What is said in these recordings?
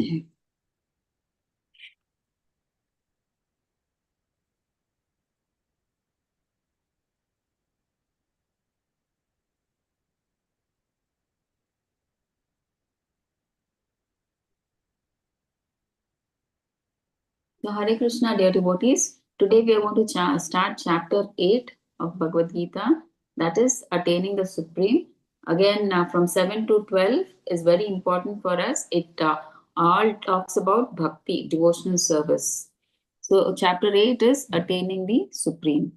So, Hare Krishna, dear devotees. Today we are going to start chapter 8 of Bhagavad Gita, that is attaining the Supreme. Again, from 7 to 12 is very important for us. It all talks about bhakti, devotional service. So, chapter 8 is attaining the Supreme.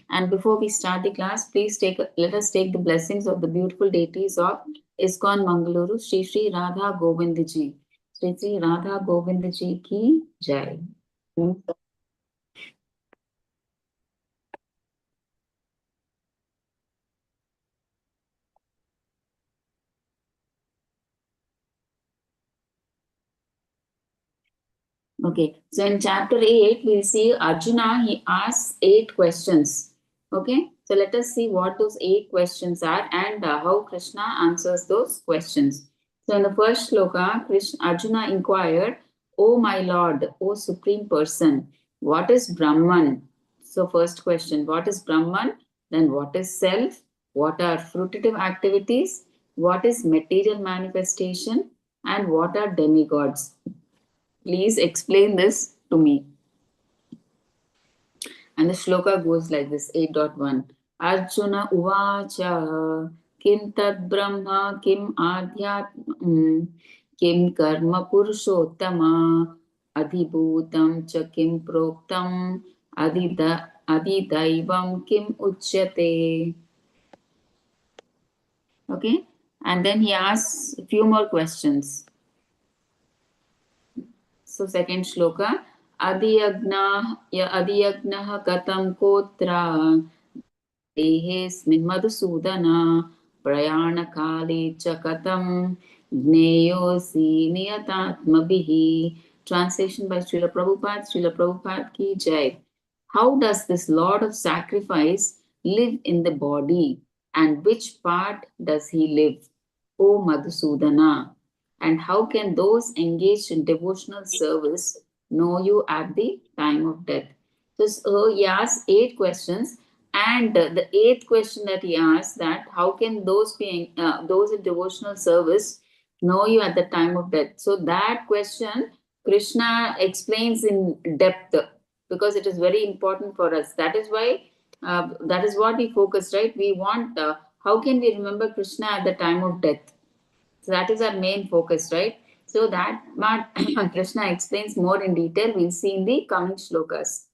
And before we start the class, please let us take the blessings of the beautiful deities of ISKCON Mangaluru, Sri Radha Govinda ji. Sri Radha Govinda ji ki jai. Okay, so in chapter 8, we'll see Arjuna, he asks 8 questions. Okay, so let us see what those 8 questions are and how Krishna answers those questions. So in the first sloka, Arjuna inquired, "O my Lord, O Supreme Person, what is Brahman?" So first question, what is Brahman? Then what is self? What are fruitive activities? What is material manifestation? And what are demigods? Please explain this to me. And the shloka goes like this, 8.1. Arjuna uvacha kim tad brahma kim adhyatma kim karma purushottama adhibhutam cha kim proktam adidaivam kim uchyate. Okay, and then he asks a few more questions. So second shloka, adiyagnaha katam kotra dehesmin madhusudana prayana kali cha katam jneyosi niyatatmabihi. Translation by Srila Prabhupada ki jai. How does this Lord of sacrifice live in the body, and which part does he live, O Madhusudana? And how can those engaged in devotional service know you at the time of death? So he asks 8 questions, and the 8th question that he asks, that how can those those in devotional service know you at the time of death? So that question Krishna explains in depth, because it is very important for us. That is why that is what we focus, right? We want how can we remember Krishna at the time of death? So that is our main focus, right? So that what Krishna explains more in detail, we'll see in the coming shlokas.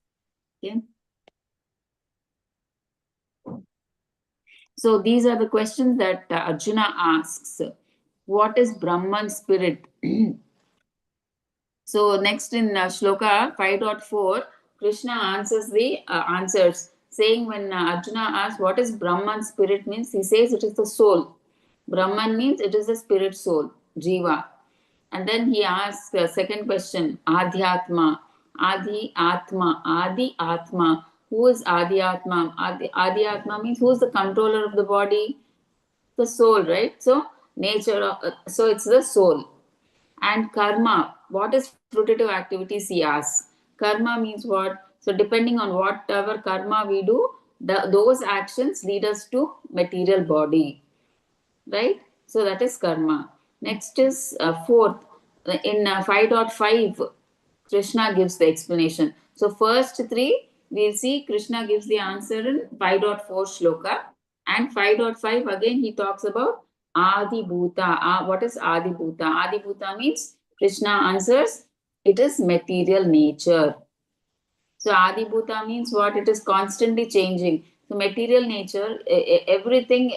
Okay. So these are the questions that Arjuna asks. What is Brahman spirit? So next in shloka 5.4, Krishna answers, saying when Arjuna asks what is Brahman spirit means, he says it is the soul. Brahman means it is the spirit soul, Jiva. And then he asks the second question, Adhyatma, Adi Atma. Who is Adi Atma? Adi Atma means who is the controller of the body? The soul, right? So so it's the soul. And karma, what is fruitive activities, he asks. Karma means what? So depending on whatever karma we do, those actions lead us to material body, right? So that is karma. Next is fourth, in 5.5, Krishna gives the explanation. So first 3, we'll see Krishna gives the answer in 5.4 shloka, and 5.5 again he talks about Adi Bhuta. What is Adi Bhuta? Adi Bhuta means, Krishna answers, it is material nature. So Adi Bhuta means what? It is constantly changing. So material nature, everything,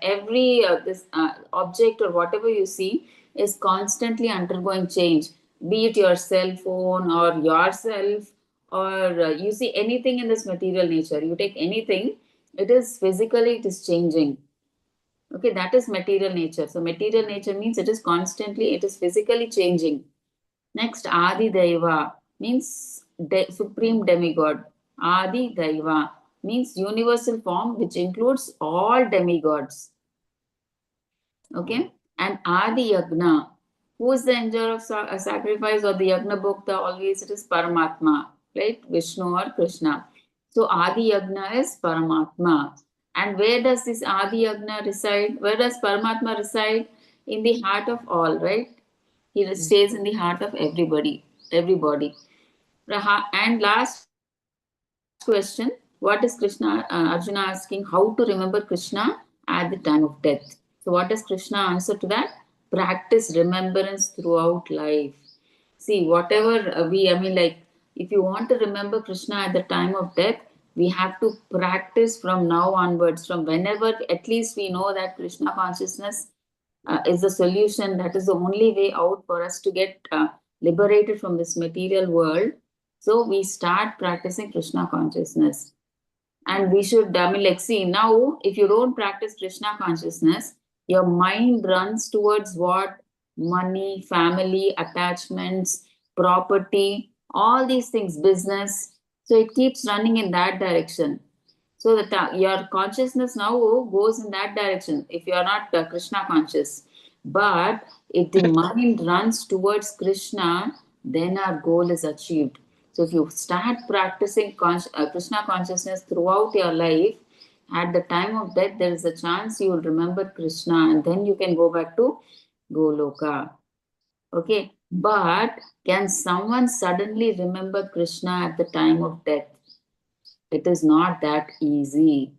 every this object or whatever you see is constantly undergoing change. Be it your cell phone or yourself, or you see anything in this material nature. You take anything, it is physically, it is changing. Okay, that is material nature. So material nature means it is constantly, it is physically changing. Next, Adi Daiva means supreme demigod. Adi Daiva means universal form which includes all demigods. Okay, and Adi Yagna. Who is the enjoyer of sacrifice or the Yagna Bhokta? Always it is Paramatma, right? Vishnu or Krishna. So Adi Yagna is Paramatma. And where does this Adi Yagna reside? Where does Paramatma reside? In the heart of all, right? He stays in the heart of everybody. Everybody. And last question, what is Krishna, Arjuna asking, how to remember Krishna at the time of death? So what does Krishna answer to that? Practice remembrance throughout life. See, whatever if you want to remember Krishna at the time of death, we have to practice from now onwards, from whenever at least we know that Krishna consciousness is the solution. That is the only way out for us to get liberated from this material world. So we start practicing Krishna consciousness. And we should, see, now if you don't practice Krishna consciousness, your mind runs towards what? Money, family, attachments, property, all these things, business. So it keeps running in that direction. So your consciousness now goes in that direction if you are not Krishna conscious. But if the mind runs towards Krishna, then our goal is achieved. So if you start practicing Krishna consciousness throughout your life, at the time of death, there is a chance you will remember Krishna and then you can go back to Goloka. Okay, but can someone suddenly remember Krishna at the time of death? It is not that easy,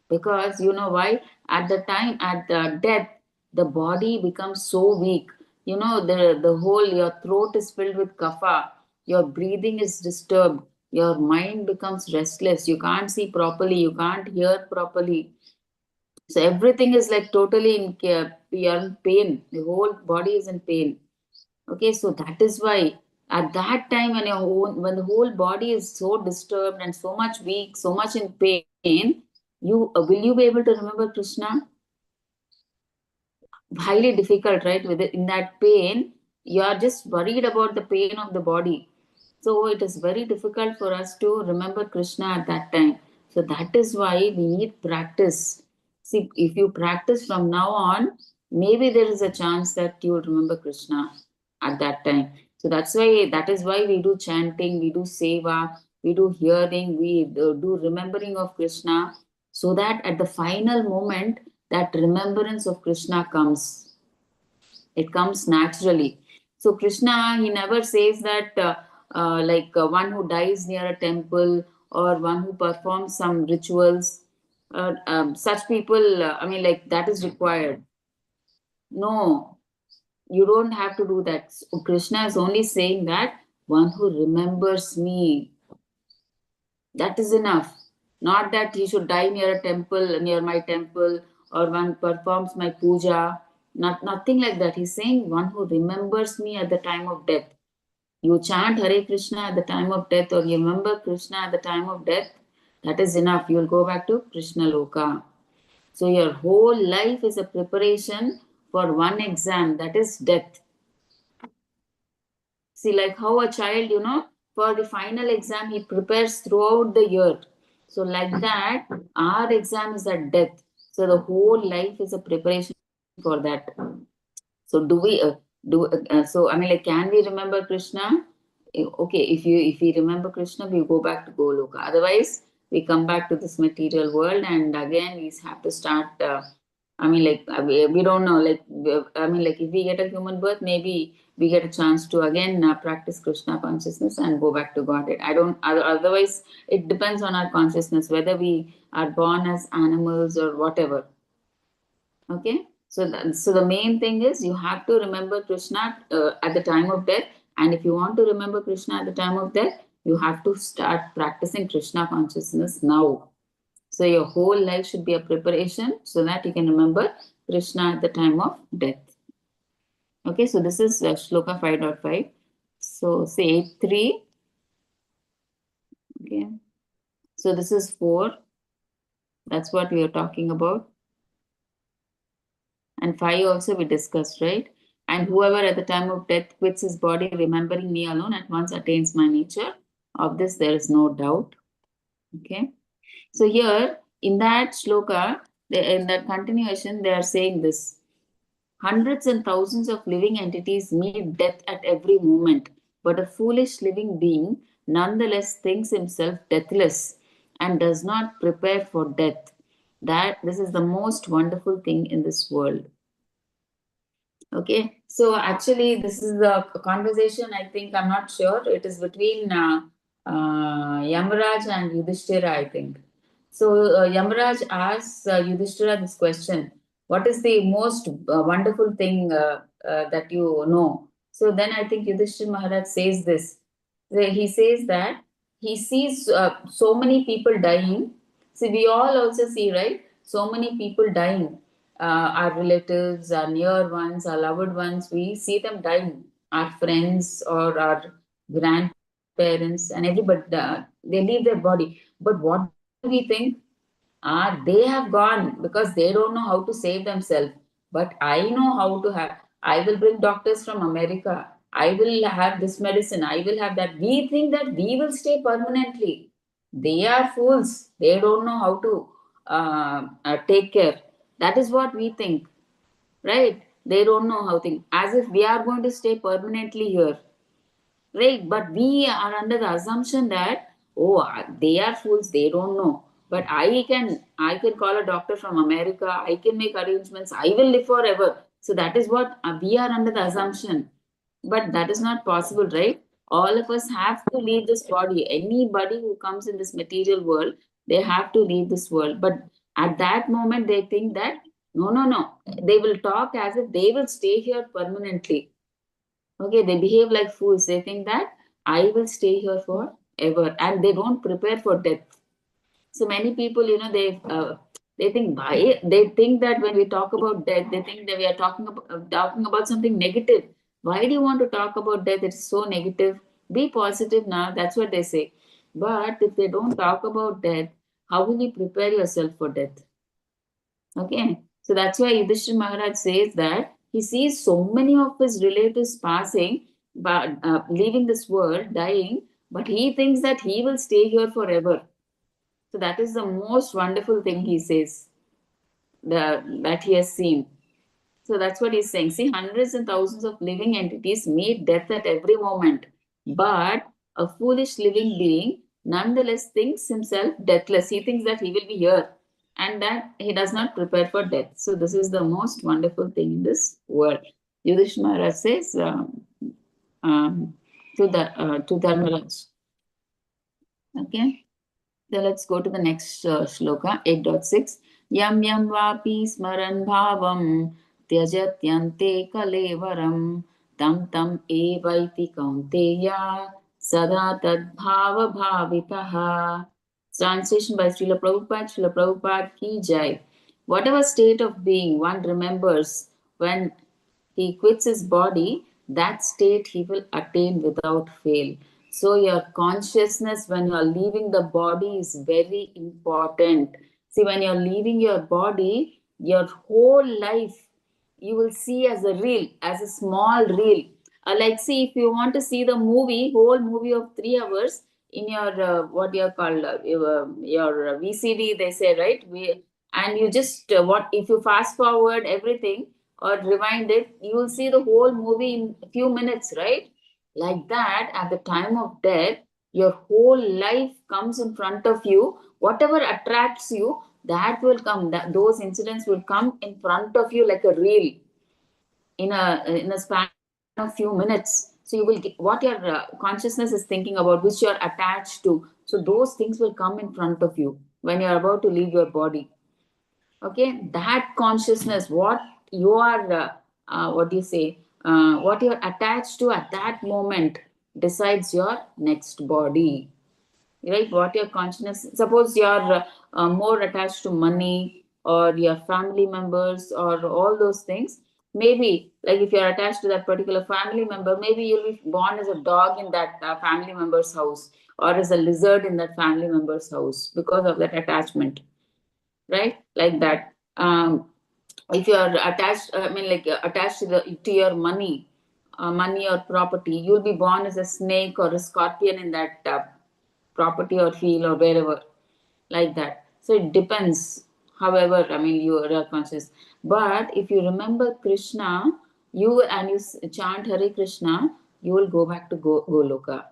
because you know why? At the time, at the death, the body becomes so weak. The whole, your throat is filled with kapha, your breathing is disturbed, your mind becomes restless, you can't see properly, you can't hear properly. So everything is like totally you're in pain, the whole body is in pain. Okay, so that is why at that time when the whole body is so disturbed and so much weak, so much in pain, will you be able to remember Krishna? Highly difficult, right? In that pain, you are just worried about the pain of the body. So it is very difficult for us to remember Krishna at that time. So that is why we need practice. See, if you practice from now on, maybe there is a chance that you will remember Krishna at that time. So that is why we do chanting, we do seva, we do hearing, we do remembering of Krishna, so that at the final moment, that remembrance of Krishna comes. It comes naturally. So Krishna, he never says that one who dies near a temple or one who performs some rituals, such people, that is required. No, you don't have to do that. So Krishna is only saying that one who remembers me, that is enough. Not that he should die near a temple, near my temple, or one performs my puja. Nothing like that. He's saying one who remembers me at the time of death. You chant Hare Krishna at the time of death, or you remember Krishna at the time of death, that is enough. You will go back to Krishna Loka. So your whole life is a preparation for one exam, that is death. See, like how a child, for the final exam, he prepares throughout the year. So, like that, our exam is at death. So, the whole life is a preparation for that. So, do we can we remember Krishna? Okay, if we remember Krishna, we go back to Goloka. Otherwise, we come back to this material world, and again we have to start. We don't know. If we get a human birth, maybe we get a chance to again practice Krishna consciousness and go back to Godhead. I don't. Otherwise, it depends on our consciousness whether we are born as animals or whatever. Okay, so the main thing is you have to remember Krishna at the time of death, and if you want to remember Krishna at the time of death, you have to start practicing Krishna consciousness now. So your whole life should be a preparation so that you can remember Krishna at the time of death. Okay, so this is Shloka 5.5. So say 3. Okay, so this is 4. That's what we are talking about. And 5 also we discussed, right? And whoever at the time of death quits his body, remembering me alone, at once attains my nature. Of this, there is no doubt. Okay. So here, in that shloka, in that continuation, they are saying this. Hundreds and thousands of living entities meet death at every moment, but a foolish living being nonetheless thinks himself deathless and does not prepare for death. That this is the most wonderful thing in this world. Okay, so actually, this is the conversation. I think I'm not sure. It is between Yamaraj and Yudhishthira, I think. So Yamaraj asks Yudhishthira this question: what is the most wonderful thing that you know? So then I think Yudhishthira Maharaj says this. He says that he sees so many people dying. See, we all also see, right? So many people dying, our relatives, our near ones, our loved ones, we see them dying. Our friends or our grandparents and everybody, they leave their body. But what do we think? They have gone because they don't know how to save themselves. But I know how to have. I will bring doctors from America. I will have this medicine. I will have that. We think that we will stay permanently. They are fools. They don't know how to take care. That is what we think, right? They don't know how to think. As if we are going to stay permanently here, right? But we are under the assumption that, oh, they are fools, they don't know. But I can call a doctor from America, I can make arrangements, I will live forever. So that is what we are under the assumption. But that is not possible, right? All of us have to leave this body. Anybody who comes in this material world, they have to leave this world. But at that moment they think that no, no, no, they will talk as if they will stay here permanently. Okay, they behave like fools. They think that I will stay here forever, and they don't prepare for death. So many people, they think that when we talk about death, they think that we are talking about something negative. Why do you want to talk about death? It's so negative. Be positive now. That's what they say. But if they don't talk about death, how will you prepare yourself for death? Okay, so that's why Yudhishthira Maharaj says that he sees so many of his relatives passing, but leaving this world, dying, but he thinks that he will stay here forever. So that is the most wonderful thing he says that he has seen. So that's what he's saying. See, hundreds and thousands of living entities meet death at every moment, but a foolish living being nonetheless thinks himself deathless. He thinks that he will be here and that he does not prepare for death. So this is the most wonderful thing in this world. Yudhishthira Maharaj says to Dharmaraj. Okay. So let's go to the next shloka, 8.6. Yam yam vapi smaran bhavam tyajatyante kalevaram tam tam evaiti kaunteya sada tad bhava bhavitaha. Translation by Srila Prabhupada. Srila Prabhupada ki jai. Whatever state of being one remembers when he quits his body, that state he will attain without fail. So your consciousness when you are leaving the body is very important. See, when you're leaving your body, your whole life you will see as a reel, as a small reel. Like, see, if you want to see the whole movie of 3 hours in your what you call your VCD, they say, right? And you just what if you fast forward everything or rewind it, you will see the whole movie in a few minutes, right? Like that, at the time of death, your whole life comes in front of you. Whatever attracts you, that will come. Those incidents will come in front of you like a reel in a span of few minutes. So you will get what your consciousness is thinking about, which you are attached to. So those things will come in front of you when you are about to leave your body. Okay, that consciousness, what you are what do you say what you're attached to at that moment decides your next body, right? What your consciousness, suppose you're more attached to money or your family members or all those things, maybe like if you're attached to that particular family member, maybe you'll be born as a dog in that family member's house or as a lizard in that family member's house because of that attachment, right? Like that. If you are attached, I mean, like attached to your money or property, you'll be born as a snake or a scorpion in that property or field or wherever, like that. So it depends. However, I mean, you are conscious. But if you remember Krishna, and you chant Hare Krishna, you will go back to Goloka.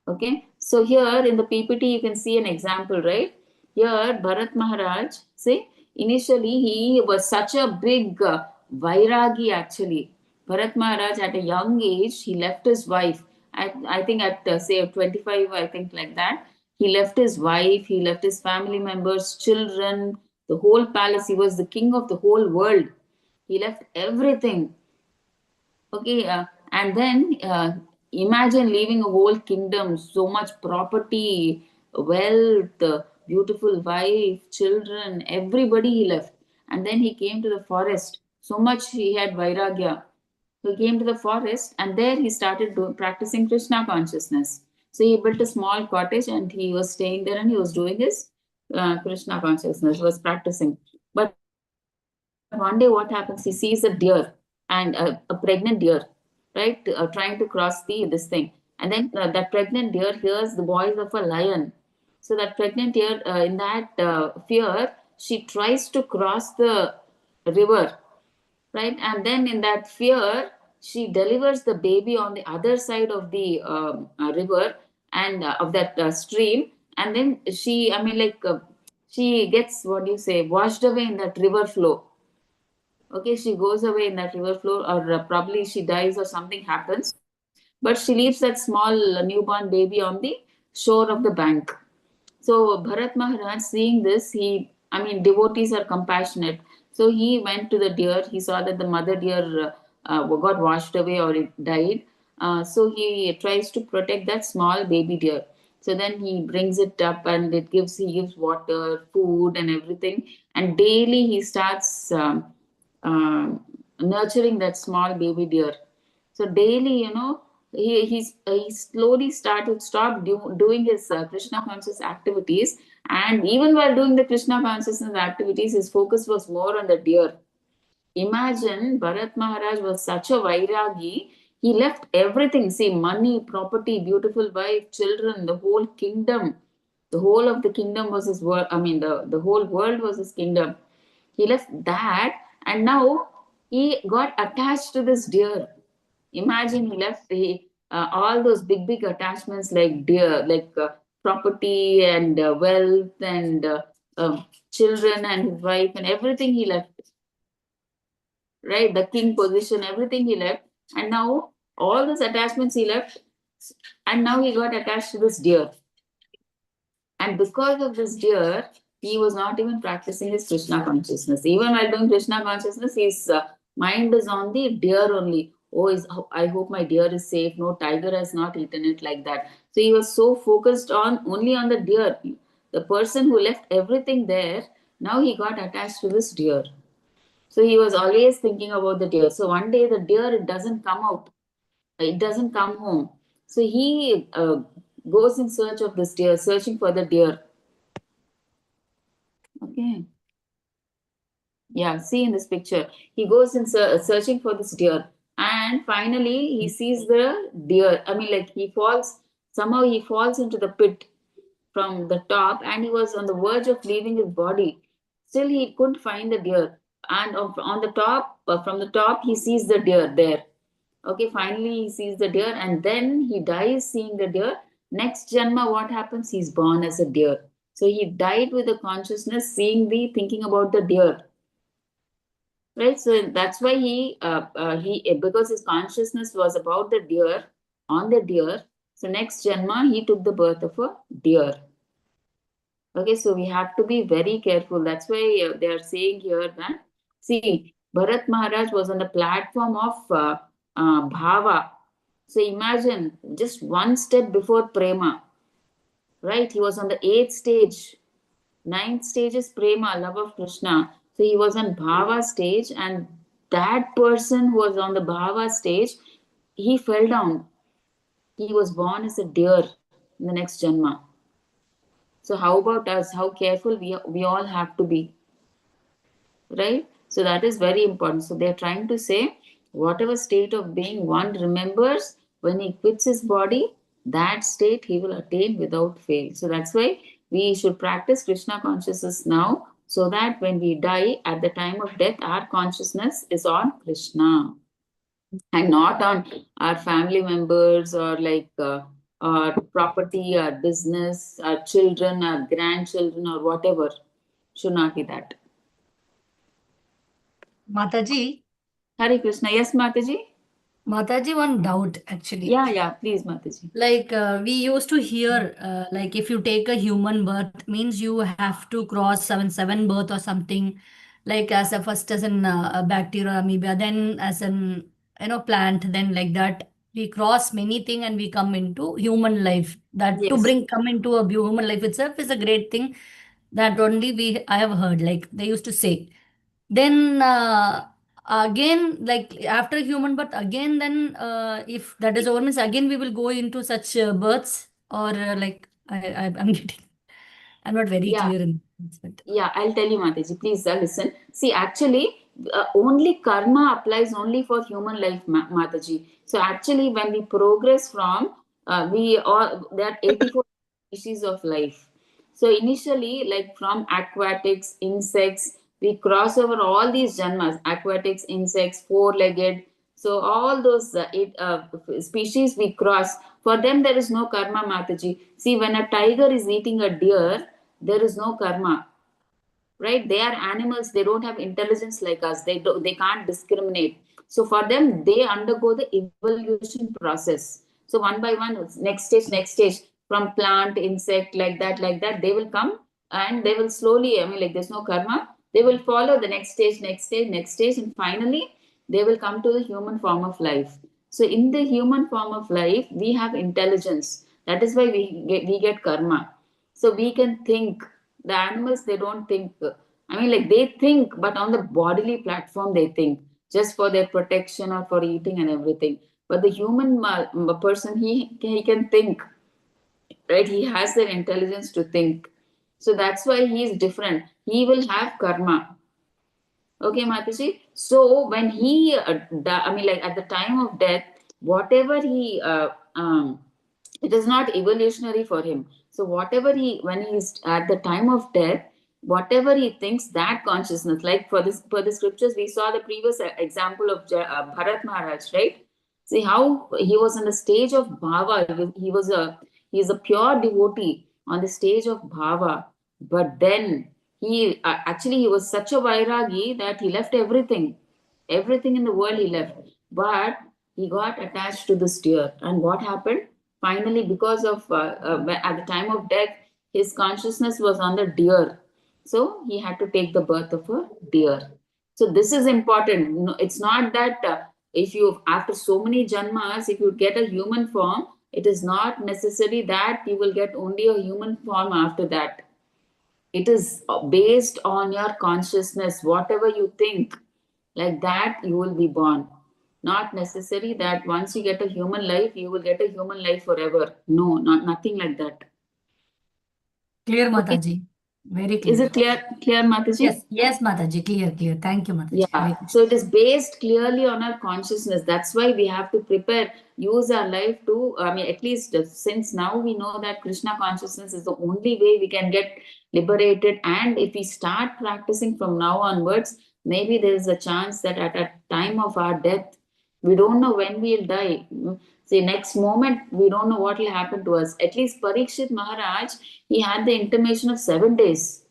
Okay, so here in the PPT you can see an example, right? Here Bharat Maharaj, see, initially he was such a big Vairagi actually. Bharat Maharaj at a young age, he left his wife. I think at say 25, I think like that. He left his wife, he left his family members, children, the whole palace. He was the king of the whole world. He left everything. Okay, and then imagine leaving a whole kingdom, so much property, wealth, beautiful wife, children, everybody he left. And then he came to the forest. So much he had Vairagya. He came to the forest and there he started practicing Krishna consciousness. So he built a small cottage and he was staying there and he was doing his Krishna consciousness, was practicing. But one day what happens? He sees a deer and a pregnant deer, right, trying to cross this thing. And then that pregnant deer hears the voice of a lion. So that pregnant deer, in that fear, she tries to cross the river, right? And then in that fear, she delivers the baby on the other side of the river and of that stream. And then she, I mean, like, she gets, what do you say, washed away in that river flow. Okay, she goes away in that river flow, or probably she dies or something happens. But she leaves that small newborn baby on the shore of the bank. So Bharat Maharaj, seeing this, I mean, devotees are compassionate. So he went to the deer. He saw that the mother deer got washed away or it died. So he tries to protect that small baby deer. So then he brings it up and he gives water, food, and everything. And daily he starts uh, nurturing that small baby deer. So daily, he slowly doing his Krishna conscious activities, and even while doing the Krishna consciousness activities, his focus was more on the deer. Imagine Bharat Maharaj was such a Vairagi. He left everything, see, money, property, beautiful wife, children, the whole kingdom. The whole of the kingdom was his world. I mean, the whole world was his kingdom. He left that and now he got attached to this deer. Imagine he left all those big attachments like deer, like property and wealth and children and his wife and everything he left, right? The king position, everything he left. And now all those attachments he left, and now he got attached to this deer. And because of this deer, he was not even practicing his Krishna consciousness. Even while doing Krishna consciousness, his mind is on the deer only. I hope my deer is safe. No tiger has not eaten it, like that. So he was so focused on only on the deer. The person who left everything there, now he got attached to this deer. So he was always thinking about the deer. So one day the deer, it doesn't come out. It doesn't come home. So he goes in search of this deer, searching for the deer. Okay. Yeah, see in this picture. He goes in searching for this deer. And finally, he sees the deer. I mean, like, somehow he falls into the pit from the top, and he was on the verge of leaving his body. Still, he couldn't find the deer. And on the top, from the top, he sees the deer there. Okay, finally he sees the deer and then he dies seeing the deer. Next Janma, what happens? He's born as a deer. So he died with the consciousness, thinking about the deer. Right? So that's why because his consciousness was about the deer, on the deer. So next Janma, he took the birth of a deer. Okay, so we have to be very careful. That's why they are saying here that, see, Bharat Maharaj was on the platform of Bhava. So imagine just one step before Prema, right? He was on the 8th stage. 9th stage is Prema, love of Krishna. So he was on Bhava stage, and that person who was on the Bhava stage, he fell down. He was born as a deer in the next Janma. So how about us? How careful we all have to be, right? So that is very important. So they're trying to say, whatever state of being one remembers, when he quits his body, that state he will attain without fail. So that's why we should practice Krishna consciousness now so that when we die, at the time of death, our consciousness is on Krishna and not on our family members or like our property, our business, our children, our grandchildren, or whatever. Should not be that. Mataji, Hare Krishna. Yes, Mataji? Mataji, one doubt actually. Yeah, please, Mataji. Like we used to hear, like if you take a human birth, means you have to cross seven birth or something. Like as a first as an a bacteria or amoeba, then as an plant, then like that we cross many things and we come into human life. That to Yes. come into a human life itself is a great thing. That only I have heard. Like they used to say. Then again, like after human birth, again then if that is over means again we will go into such births or like I'm getting, I'm not very Yeah. clear in this, but Yeah, I'll tell you, Mataji. Please listen. See, actually, only karma applies only for human life, Mataji. So, actually, when we progress from, there are 84 species of life. So, initially, like from aquatics, insects, we cross over all these janmas, aquatics, insects, four-legged. So, all those species we cross. For them, there is no karma, Mataji. See, when a tiger is eating a deer, there is no karma, right? They are animals, they don't have intelligence like us, they can't discriminate. So for them, they undergo the evolution process. So one by one, next stage, from plant, insect, like that they will come, and they will slowly, I mean, like there's no karma, they will follow the next stage, and finally they will come to the human form of life. So in the human form of life, we have intelligence. That is why we get karma. So we can think. The animals, they don't think. I mean, like they think, but on the bodily platform they think, just for their protection or for eating and everything. But the human person, he can think, right? He has the intelligence to think. So that's why he is different. He will have karma. Okay, Mataji. So when he, I mean, like at the time of death, whatever he, it is not evolutionary for him. So whatever he, when he is at the time of death, whatever he thinks, that consciousness, like for the scriptures, we saw the previous example of Bharat Maharaj, right? See how he was on the stage of bhava. He is a pure devotee on the stage of bhava, but then he actually he was such a vairagi that he left everything in the world he left, but he got attached to this deer. And what happened finally, because of at the time of death, his consciousness was on the deer, so he had to take the birth of a deer. So this is important. No, it's not that if you, after so many janmas, if you get a human form, it is not necessary that you will get only a human form after that. It is based on your consciousness. Whatever you think, like that you will be born. Not necessary that once you get a human life, you will get a human life forever. No, not nothing like that. clear, Okay. Mataji, very Is clear. it clear, Mataji? Yes, Mataji, clear. Thank you, Mataji. Hare Yeah, Krishna. so it is based clearly on our consciousness. That's why we have to prepare, use our life to, I mean, at least since now we know that Krishna consciousness is the only way we can get liberated. And if we start practicing from now onwards, maybe there is a chance that at a time of our death, we don't know when we'll die. See, next moment, we don't know what will happen to us. At least Parikshit Maharaj, he had the intimation of 7 days,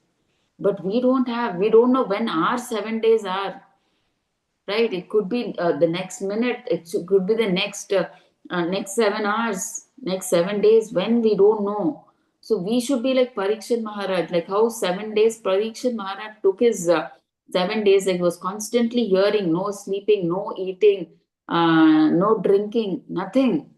but we don't know when our 7 days are, right? It could be the next minute, could be the next 7 hours, next 7 days, when we don't know. So we should be like Parikshit Maharaj, like how 7 days Parikshit Maharaj took his 7 days, like he was constantly hearing, no sleeping, no eating, no drinking, nothing,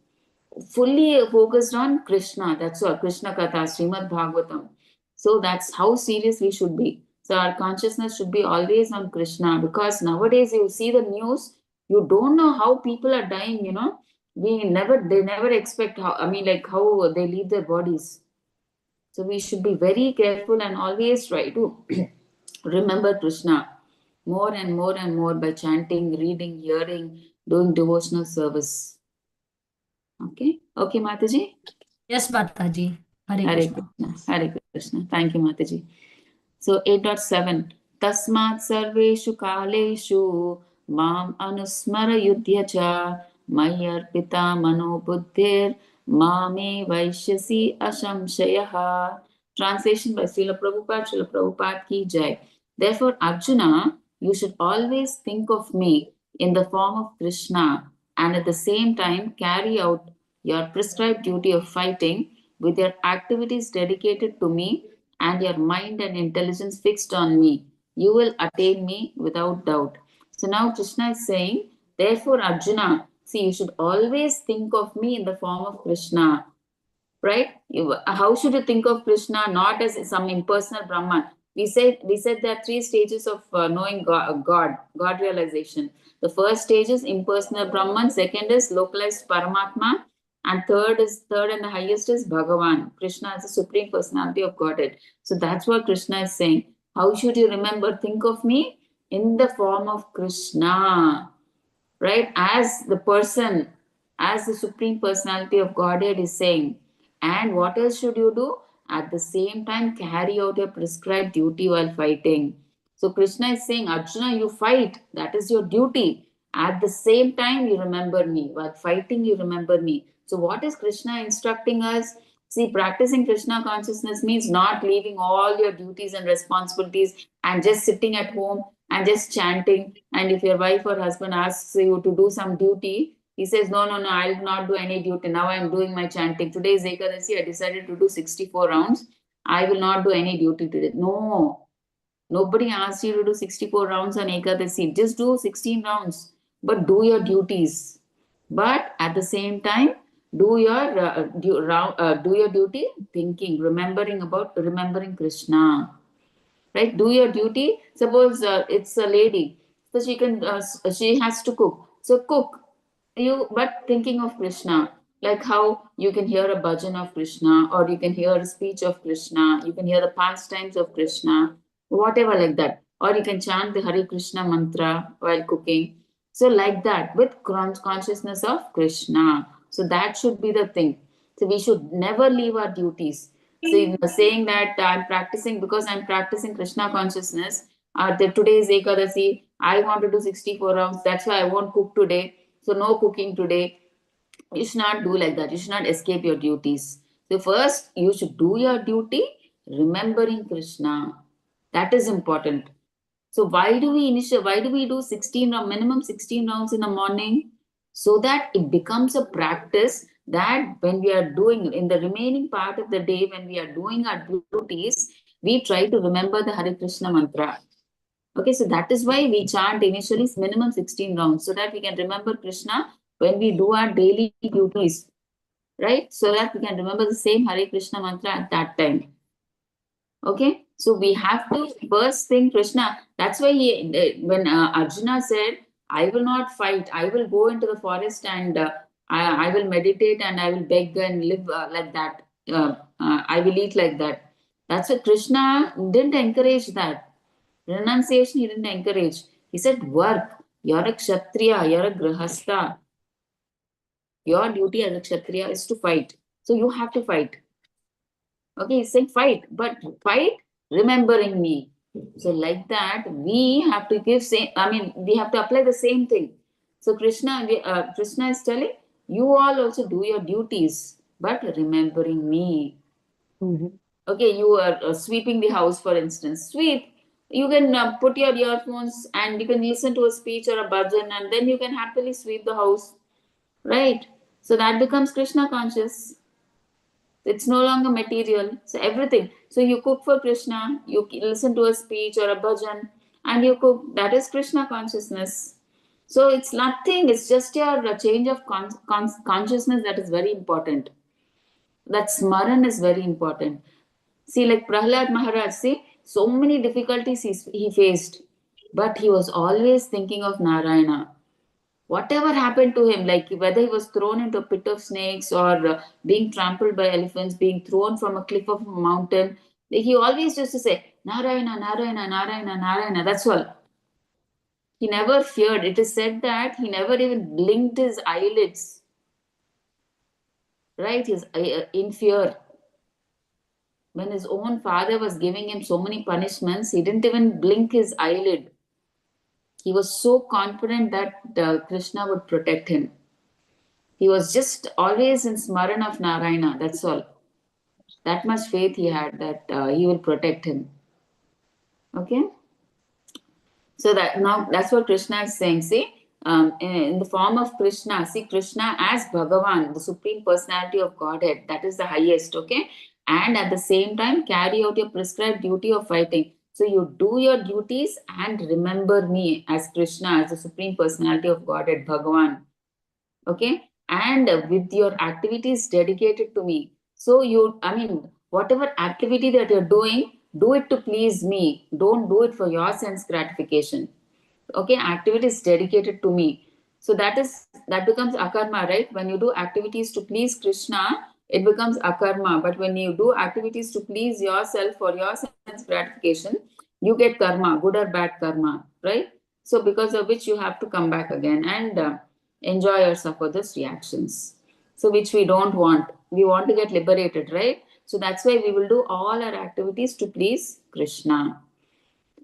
fully focused on Krishna. That's all. Krishna Katha, Srimad Bhagavatam. So that's how serious we should be. So our consciousness should be always on Krishna, because nowadays you see the news, you don't know how people are dying. They never expect how, I mean, like how they leave their bodies. So we should be very careful and always try to remember Krishna more and more and more by chanting, reading, hearing, doing devotional service. Okay, Mataji? Yes, Mataji. Hare Hare Krishna. Krishna. Hare Krishna. Thank you, Mataji. So 8.7 Tasmat sarveshu kaleshu mam anusmara yudhya mayarpita mano buddhir mame vaishyasi ashamshayaha. Translation by Srila Prabhupada. Srila Prabhupada ki jai. Therefore, Arjuna, you should always think of me in the form of Krishna and at the same time carry out your prescribed duty of fighting with your activities dedicated to me and your mind and intelligence fixed on me. You will attain me without doubt. So now Krishna is saying, therefore, Arjuna, see, you should always think of me in the form of Krishna, right? How should you think of Krishna? Not as some impersonal Brahman. We said there are three stages of knowing God realization. The first stage is impersonal Brahman. Second is localized Paramatma, and third and the highest is Bhagavan. Krishna is the supreme personality of Godhead. So that's what Krishna is saying. How should you remember? Think of me in the form of Krishna, right? As the person, as the supreme personality of Godhead is saying. And what else should you do? At the same time, carry out your prescribed duty while fighting. So Krishna is saying, Arjuna, you fight. That is your duty. At the same time, you remember me. While fighting, you remember me. So what is Krishna instructing us? See, practicing Krishna consciousness means not leaving all your duties and responsibilities and just sitting at home and just chanting. And if your wife or husband asks you to do some duty, he says, no, no, no, I'll not do any duty. Now I'm doing my chanting. Today is Ekadasi. I decided to do 64 rounds. I will not do any duty today. No, nobody asked you to do 64 rounds on Ekadasi. Just do 16 rounds, but do your duties. But at the same time, do your duty thinking, remembering Krishna, right? Do your duty. Suppose it's a lady, so she has to cook. So cook you, but thinking of Krishna, like how you can hear a bhajan of Krishna, or you can hear a speech of Krishna, you can hear the pastimes of Krishna, whatever like that, or you can chant the Hare Krishna mantra while cooking. So like that, with consciousness of Krishna. So that should be the thing. So we should never leave our duties. So saying that I'm practicing because I'm practicing Krishna consciousness. Today is Ekadasi. I want to do 64 rounds. That's why I won't cook today. So no cooking today. You should not do like that. You should not escape your duties. So first, you should do your duty, remembering Krishna. That is important. So why do we do 16 or minimum 16 rounds in the morning? So that it becomes a practice that when we are doing in the remaining part of the day, when we are doing our duties, we try to remember the Hare Krishna mantra. Okay, so that is why we chant initially minimum 16 rounds so that we can remember Krishna when we do our daily duties, right? So that we can remember the same Hare Krishna mantra at that time. Okay, so we have to first think Krishna. That's why when Arjuna said, "I will not fight. I will go into the forest and I will meditate and I will beg and live like that. I will eat like that." That's why Krishna didn't encourage that renunciation. He didn't encourage. He said, "Work. You're a kshatriya. You're a grahastha. Your duty as a kshatriya is to fight. So you have to fight." Okay, he's saying fight, but fight remembering me. So like that, we have to we have to apply the same thing. So Krishna is telling you all also do your duties, but remembering me. Mhm. Okay, you are sweeping the house, for instance. Sweep. You can put your earphones and you can listen to a speech or a bhajan, and then you can happily sweep the house, right? So that becomes Krishna conscious. It's no longer material. So everything. So you cook for Krishna, you listen to a speech or a bhajan, and you cook. That is Krishna consciousness. So it's nothing. It's just your change of consciousness that is very important. That smaran is very important. See, like Prahlad Maharaj, see, so many difficulties he faced, but he was always thinking of Narayana. Whatever happened to him, like whether he was thrown into a pit of snakes or being trampled by elephants, being thrown from a cliff of a mountain, he always used to say, Narayana, Narayana, Narayana, Narayana. That's all. He never feared. It is said that he never even blinked his eyelids, right? In fear. When his own father was giving him so many punishments, he didn't even blink his eyelid. He was so confident that Krishna would protect him. He was just always in smaran of Narayana, that's all. That much faith he had that he will protect him. Okay? So that now that's what Krishna is saying. See, in the form of Krishna, see Krishna as Bhagavan, the Supreme Personality of Godhead, that is the highest, okay? And at the same time, carry out your prescribed duty of fighting. So you do your duties and remember me as Krishna, as the Supreme Personality of Godhead, Bhagavan, okay? And with your activities dedicated to me. So whatever activity that you're doing, do it to please me. Don't do it for your sense gratification. Okay, activities dedicated to me. So that becomes akarma, right? When you do activities to please Krishna, it becomes akarma. But when you do activities to please yourself for your sense gratification, you get karma, good or bad karma, right? So because of which you have to come back again and enjoy yourself for those reactions. So which we don't want. We want to get liberated, right? So that's why we will do all our activities to please Krishna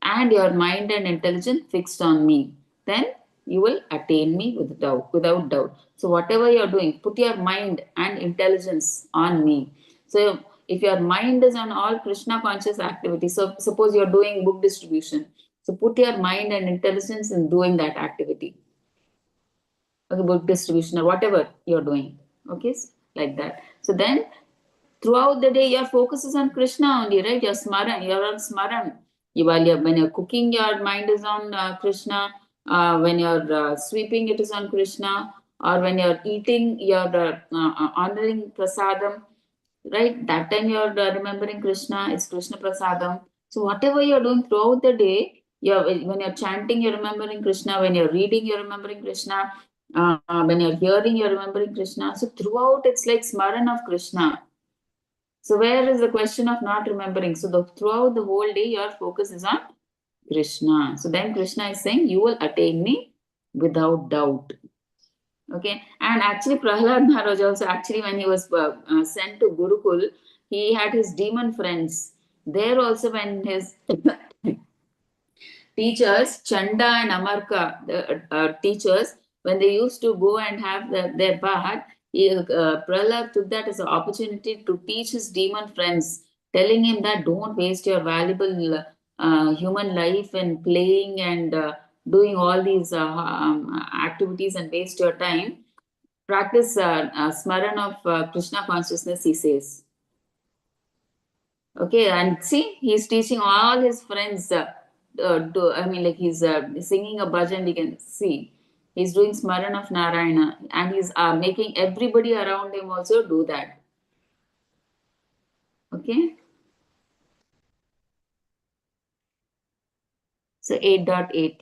and your mind and intelligence fixed on me, then you will attain me without doubt. So whatever you're doing, put your mind and intelligence on me. So if your mind is on all Krishna conscious activity, so suppose you're doing book distribution, so put your mind and intelligence in doing that activity. Okay, book distribution or whatever you're doing. Okay, like that. So then throughout the day, your focus is on Krishna only, right? You're on smaran. When you're cooking, your mind is on Krishna. When you're sweeping, it is on Krishna. Or when you're eating, you're honoring prasadam, right? That time you're remembering Krishna. It's Krishna prasadam. So whatever you're doing throughout the day, when you're chanting, you're remembering Krishna. When you're reading, you're remembering Krishna. When you're hearing, you're remembering Krishna. So throughout, it's like smaran of Krishna. So where is the question of not remembering? So throughout the whole day, your focus is on Krishna. So then Krishna is saying, you will attain me without doubt. Okay. And actually, Prahlad Maharaj also, actually, when he was sent to Gurukul, he had his demon friends. There also, when his teachers, Chanda and Amarka, the teachers, when they used to go and have their bath, Prahlad took that as an opportunity to teach his demon friends, telling him that don't waste your valuable human life in playing and doing all these activities and waste your time. Practice smaran of Krishna consciousness, he says. Okay, and see, he's teaching all his friends. Like he's singing a bhajan. You can see he's doing smaran of Narayana, and he's making everybody around him also do that. Okay, so 8.8.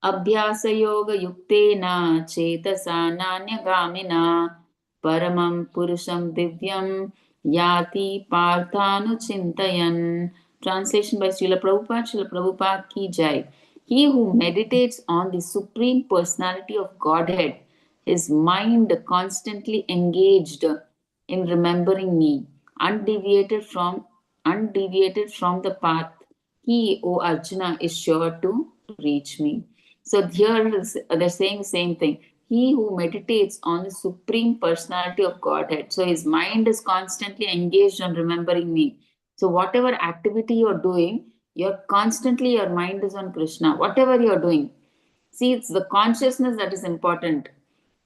अभ्यासयोगयुक्तेन चेतसा नान्यगामिना परमं पुरुषं दिव्यं याति पार्थानुचिन्तयन्. Translation by Srila Prabhupada. Srila Prabhupada ki jai. He who meditates on the Supreme Personality of Godhead, his mind constantly engaged in remembering me, undeviated from the path, he, O Arjuna, is sure to reach me. So here they're saying the same thing. He who meditates on the Supreme Personality of Godhead, so his mind is constantly engaged on remembering me. So whatever activity you're doing, your mind is on Krishna. Whatever you're doing, see, it's the consciousness that is important.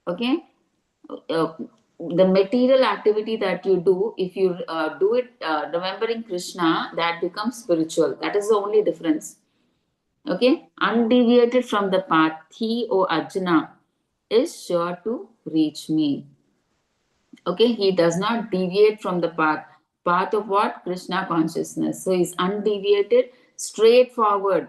Okay, uh, the material activity that you do, if you do it remembering Krishna, that becomes spiritual. That is the only difference. Okay, undeviated from the path, he, O Arjuna, is sure to reach me. Okay, he does not deviate from the path of what? Krishna consciousness. So he's undeviated, straightforward.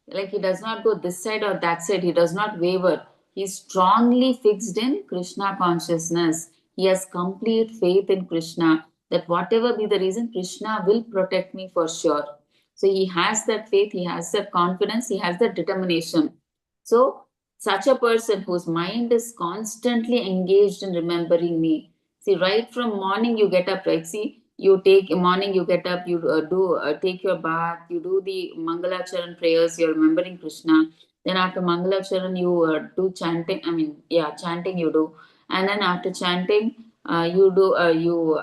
Like he does not go this side or that side, he does not waver. He's strongly fixed in Krishna consciousness. He has complete faith in Krishna that whatever be the reason, Krishna will protect me for sure. So he has that faith, he has that confidence, he has that determination. So such a person whose mind is constantly engaged in remembering me. See, right from morning you get up, right? See, you take morning, you get up, you take your bath, you do the Mangalacharan prayers, you're remembering Krishna. Then after Mangalacharan, you do chanting. Chanting you do, and then after chanting, you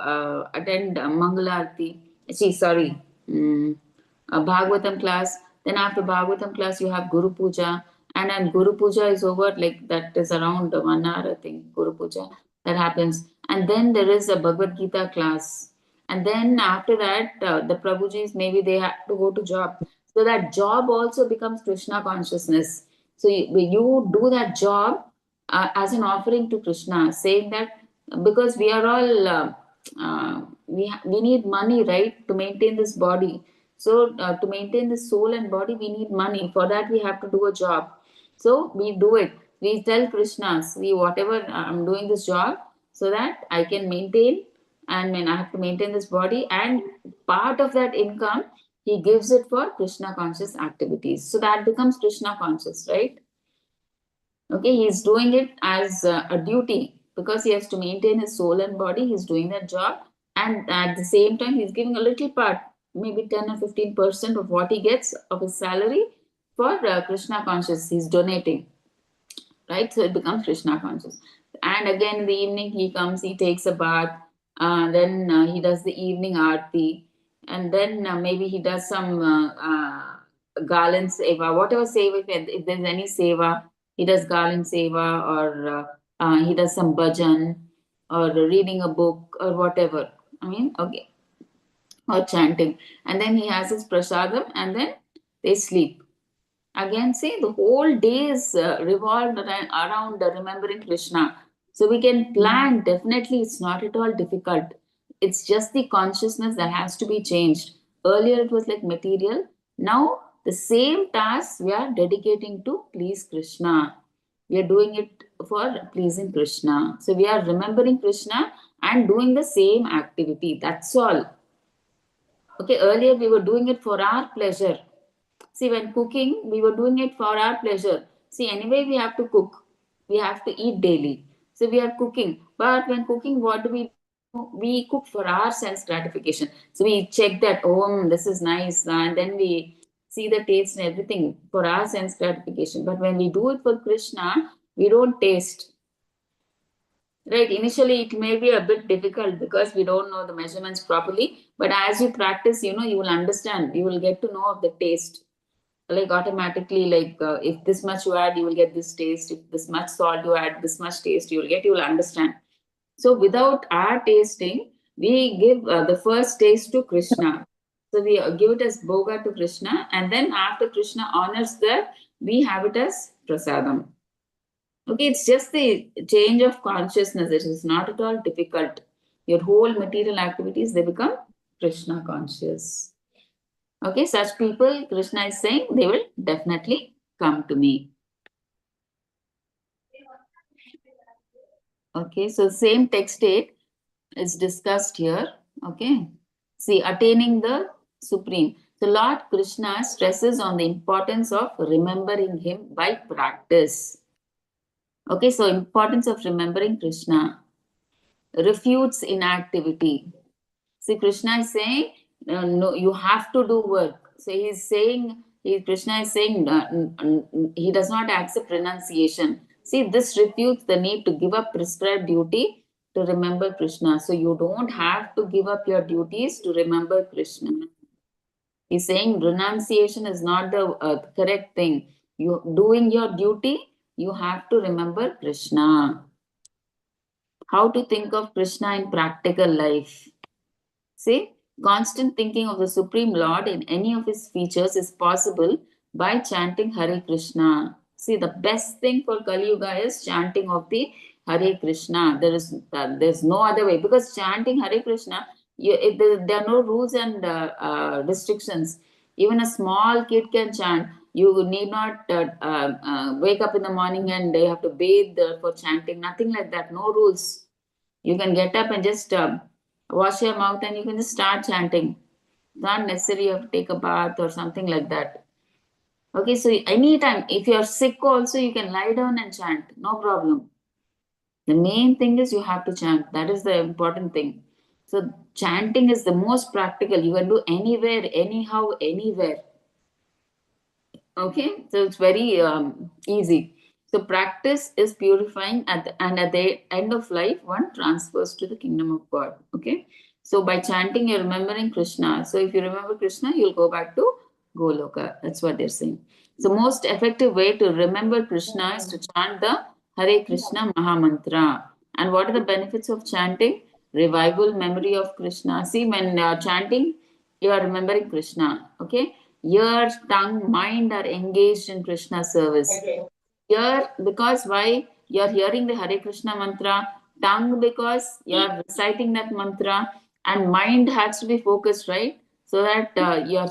attend Mangalarti. See, sorry, Bhagavatam class. Then after Bhagavatam class, you have Guru Puja, and then Guru Puja is over. Like that is around 1 hour, I think. Guru Puja that happens, and then there is a Bhagavad Gita class, and then after that, the Prabhujis maybe they have to go to job, so that job also becomes Krishna consciousness. So you do that job as an offering to Krishna, saying that because we are all we need money, right, to maintain this body. So to maintain the soul and body, we need money. For that, we have to do a job. So we do it. We tell Krishna, see, whatever I'm doing this job, so that I can maintain, and when I have to maintain this body, and part of that income, he gives it for Krishna conscious activities. So that becomes Krishna conscious, right? Okay, he's doing it as a duty because he has to maintain his soul and body. He's doing that job, and at the same time, he's giving a little part, maybe 10 or 15% of what he gets of his salary for Krishna conscious. He's donating, right? So it becomes Krishna conscious. And again, in the evening, he comes, he takes a bath, then he does the evening aarti, and then maybe he does some garland seva, whatever seva, if there's any seva, he does garland seva, or he does some bhajan, or reading a book, or whatever. I mean, okay, or chanting. And then he has his prasadam, and then they sleep. Again, see, the whole day is revolved around remembering Krishna. So we can plan, definitely, it's not at all difficult. It's just the consciousness that has to be changed. Earlier, it was like material. Now, the same task we are dedicating to please Krishna. We are doing it for pleasing Krishna. So we are remembering Krishna and doing the same activity. That's all. Okay, earlier we were doing it for our pleasure. See, when cooking, we were doing it for our pleasure. See, anyway, we have to cook. We have to eat daily. So we are cooking. But when cooking, what do? We cook for our sense gratification. So we check that, oh, this is nice. And then we see the taste and everything for our sense gratification. But when we do it for Krishna, we don't taste. Right, initially it may be a bit difficult because we don't know the measurements properly. But as you practice, you will understand. You will get to know of the taste, like automatically, like if this much you add, you will get this taste. If this much salt you add, this much taste you will understand. So without our tasting, we give the first taste to Krishna. So we give it as bhoga to Krishna, and then after Krishna honors that, we have it as prasadam. Okay, it's just the change of consciousness. It is not at all difficult. Your whole material activities, they become Krishna conscious. Okay, such people, Krishna is saying, they will definitely come to me. Okay, so same text 8 is discussed here. Okay, see, attaining the Supreme. So Lord Krishna stresses on the importance of remembering him by practice. Okay, so importance of remembering Krishna refutes inactivity. See, Krishna is saying, no, you have to do work. So he's saying, Krishna is saying, he does not accept renunciation. See, this refutes the need to give up prescribed duty to remember Krishna. So you don't have to give up your duties to remember Krishna. He's saying renunciation is not the correct thing. You doing your duty, you have to remember Krishna. How to think of Krishna in practical life? See, constant thinking of the Supreme Lord in any of his features is possible by chanting Hare Krishna. See, the best thing for Kali Yuga is chanting of the Hare Krishna. There's no other way, because chanting Hare Krishna, there are no rules and restrictions. Even a small kid can chant. You need not wake up in the morning and they have to bathe for chanting. Nothing like that. No rules. You can get up and just wash your mouth and you can just start chanting. Not necessary you have to take a bath or something like that. Okay, so anytime, if you are sick also, you can lie down and chant. No problem. The main thing is you have to chant. That is the important thing. So chanting is the most practical. You can do anywhere, anyhow, anywhere. Okay, so it's very easy. So practice is purifying, and at the end of life, one transfers to the kingdom of God. Okay, so by chanting, you're remembering Krishna. So if you remember Krishna, you'll go back to Goloka. That's what they're saying. So most effective way to remember Krishna is to chant the Hare Krishna Mahamantra. And what are the benefits of chanting? Revival, memory of Krishna. See, when chanting, you are remembering Krishna. Okay, ear, tongue, mind are engaged in Krishna service. Okay. Ear, because why? You're hearing the Hare Krishna mantra. Tongue, because you're reciting that mantra. And mind has to be focused, right? So that you're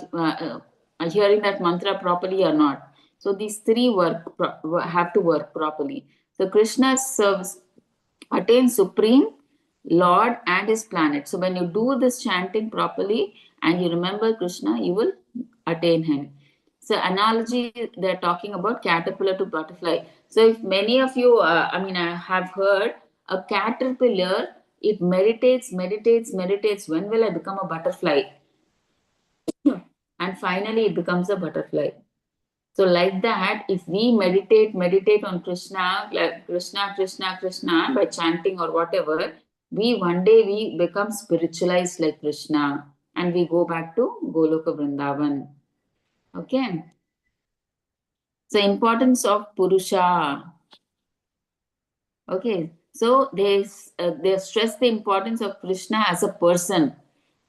hearing that mantra properly or not. So these three have to work properly. So Krishna serves, attains supreme Lord and his planet. So when you do this chanting properly and you remember Krishna, you will attain him. So analogy, they're talking about caterpillar to butterfly. So if many of you, I have heard a caterpillar, it meditates, meditates, meditates. When will I become a butterfly? And finally, it becomes a butterfly. So like that, if we meditate on Krishna, like Krishna, Krishna, Krishna, by chanting or whatever, we one day we become spiritualized like Krishna and we go back to Goloka Vrindavan. Okay. So importance of Purusha. Okay. So they stress the importance of Krishna as a person,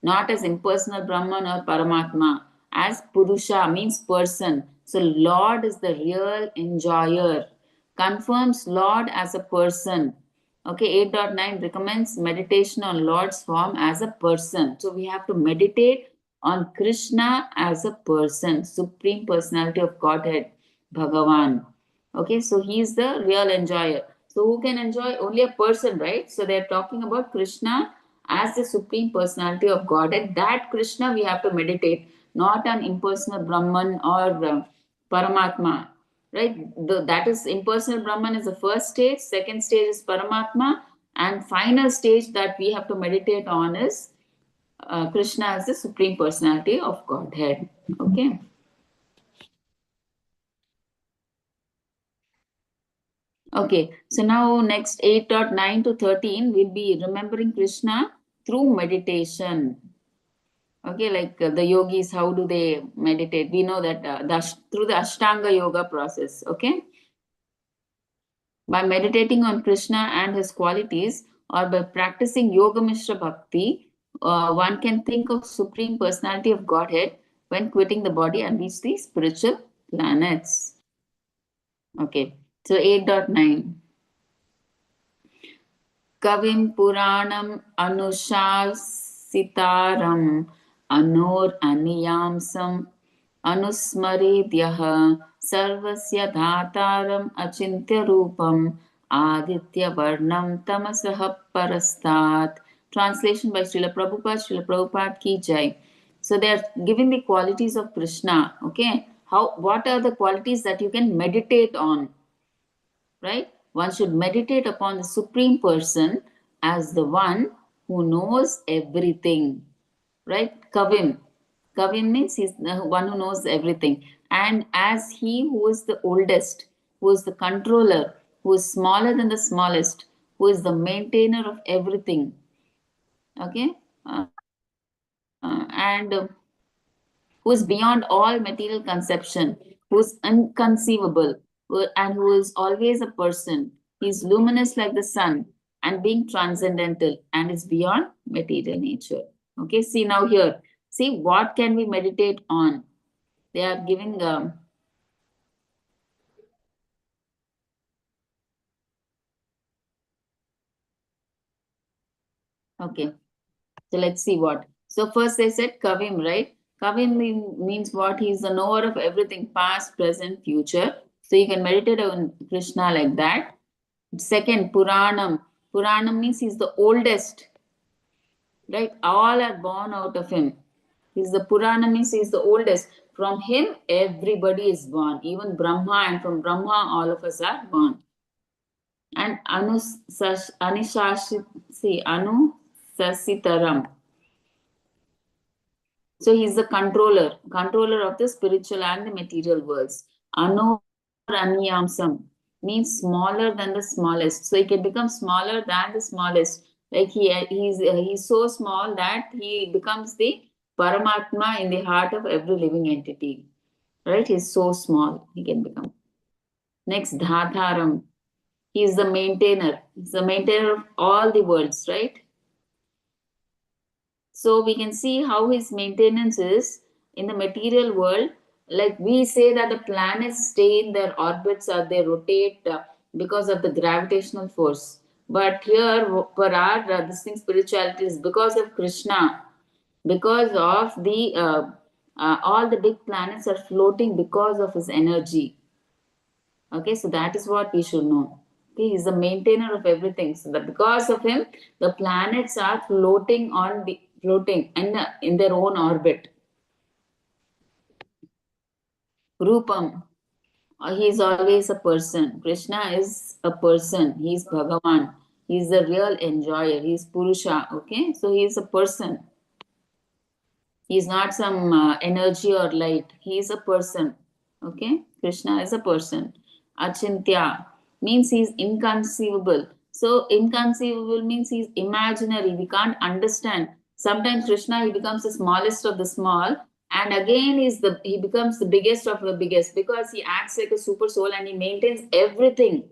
not as impersonal Brahman or Paramatma, as Purusha means person. So Lord is the real enjoyer, confirms Lord as a person. Okay, 8.9 recommends meditation on Lord's form as a person. So we have to meditate on Krishna as a person, Supreme Personality of Godhead, Bhagavan. Okay, so he is the real enjoyer. So who can enjoy? Only a person, right? So they're talking about Krishna as the Supreme Personality of Godhead. That Krishna we have to meditate, not an impersonal Brahman or Paramatma, right? That is impersonal Brahman is the first stage, second stage is Paramatma, and final stage that we have to meditate on is Krishna as the Supreme Personality of Godhead. Okay. Okay, so now next 8.9 to 13 will be remembering Krishna through meditation. Okay, like the yogis, how do they meditate? We know that through the Ashtanga yoga process. Okay, by meditating on Krishna and his qualities, or by practicing Yoga Mishra Bhakti, one can think of Supreme Personality of Godhead when quitting the body and reach the spiritual planets. Okay, so 8.9. Kavim Puranam Anushasitaram Anor Aniyamsam Anusmaredyaha Sarvasya Dhataram Achintya Rupam Aditya Varnam Tamasaha Parastat. Translation by Srila Prabhupada. Srila Prabhupada ki jai. So they are giving the qualities of Krishna. Okay, what are the qualities that you can meditate on? Right? One should meditate upon the Supreme Person as the one who knows everything. Right? Kavim. Kavim means he's the one who knows everything. And as he who is the oldest, who is the controller, who is smaller than the smallest, who is the maintainer of everything. Okay? And who is beyond all material conception, who is inconceivable, and who is always a person. He is luminous like the sun and being transcendental and is beyond material nature. Okay, see now here. See, what can we meditate on? They are giving okay. So let's see what. So first they said Kavim, right? Kavim means what? He's the knower of everything, past, present, future. So you can meditate on Krishna like that. Second, Puranam. Puranam means he's the oldest, right? All are born out of him. He's the Purana means he's the oldest. From him, everybody is born. Even Brahma, and from Brahma, all of us are born. And Anusashit, see, Anu Sasitaram. So he's the controller of the spiritual and the material worlds. Anor Aniyamsam means smaller than the smallest. So he can become smaller than the smallest. Like he's so small that he becomes the Paramatma in the heart of every living entity. Right? He's so small, he can become. Next, Dhatharam. He is the maintainer. He's the maintainer of all the worlds, right? So we can see how his maintenance is in the material world. Like we say that the planets stay in their orbits or they rotate because of the gravitational force. But here, for our this thing, spirituality is because of Krishna, because of the all the big planets are floating because of his energy. Okay, so that is what we should know. Okay, he's the maintainer of everything. So that because of him, the planets are floating in their own orbit. Rupam, he is always a person. Krishna is a person. He is Bhagavan. He is the real enjoyer. He is Purusha. Okay, so he is a person. He is not some energy or light. He is a person. Okay, Krishna is a person. Achintya means he is inconceivable. So inconceivable means he is imaginary. We can't understand. Sometimes Krishna he becomes the smallest of the small, and again he becomes the biggest of the biggest because he acts like a super soul and he maintains everything,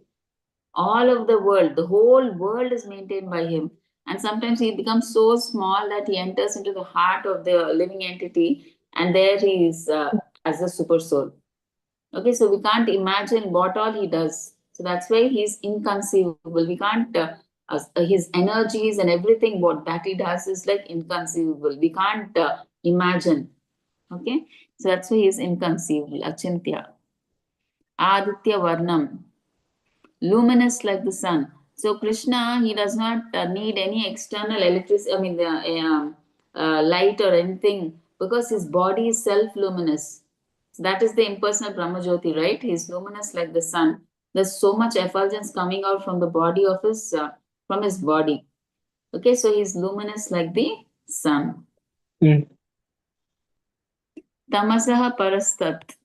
all of the world, the whole world is maintained by him. And sometimes he becomes so small that he enters into the heart of the living entity, and there he is as a super soul. Okay, so we can't imagine what all he does. So that's why he's inconceivable. We can't, his energies and everything what that he does is like inconceivable. We can't imagine. Okay, so that's why he's inconceivable. Achintya. Aditya Varnam, luminous like the sun. So Krishna, he does not need any external electricity, I mean the light or anything, because his body is self-luminous. So that is the impersonal Brahmajyoti, right? He's luminous like the sun. There's so much effulgence coming out from the body of from his body. Okay, so he's luminous like the sun. Mm. Tamasaha Parastat,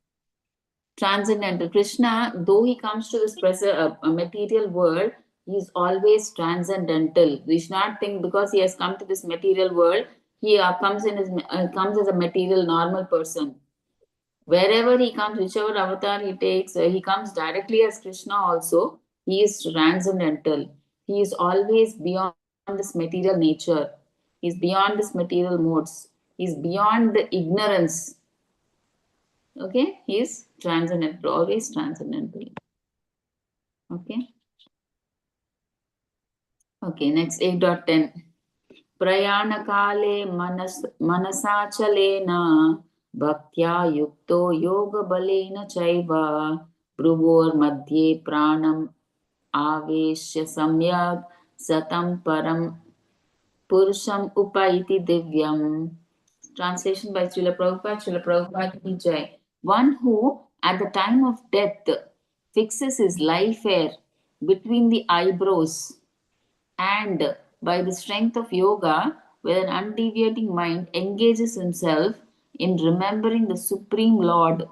transcendental. Krishna, though he comes to this material world, he is always transcendental. We should not think because he has come to this material world, he comes as a material normal person. Wherever he comes, whichever avatar he takes, he comes directly as Krishna also. He is transcendental. He is always beyond this material nature. He is beyond this material modes. He is beyond the ignorance. Okay, he is transcendental, always transcendental. Okay. Okay, next 8.10. Prayanakale manasachalena bhaktya yukto yoga balena chaiva bruvor madhye pranam aveshya samyak satam param purusham upaiti divyam. Translation by Srila Prabhupada. Srila Prabhupada ki jai. One who, at the time of death, fixes his life hair between the eyebrows and, by the strength of yoga, with an undeviating mind, engages himself in remembering the Supreme Lord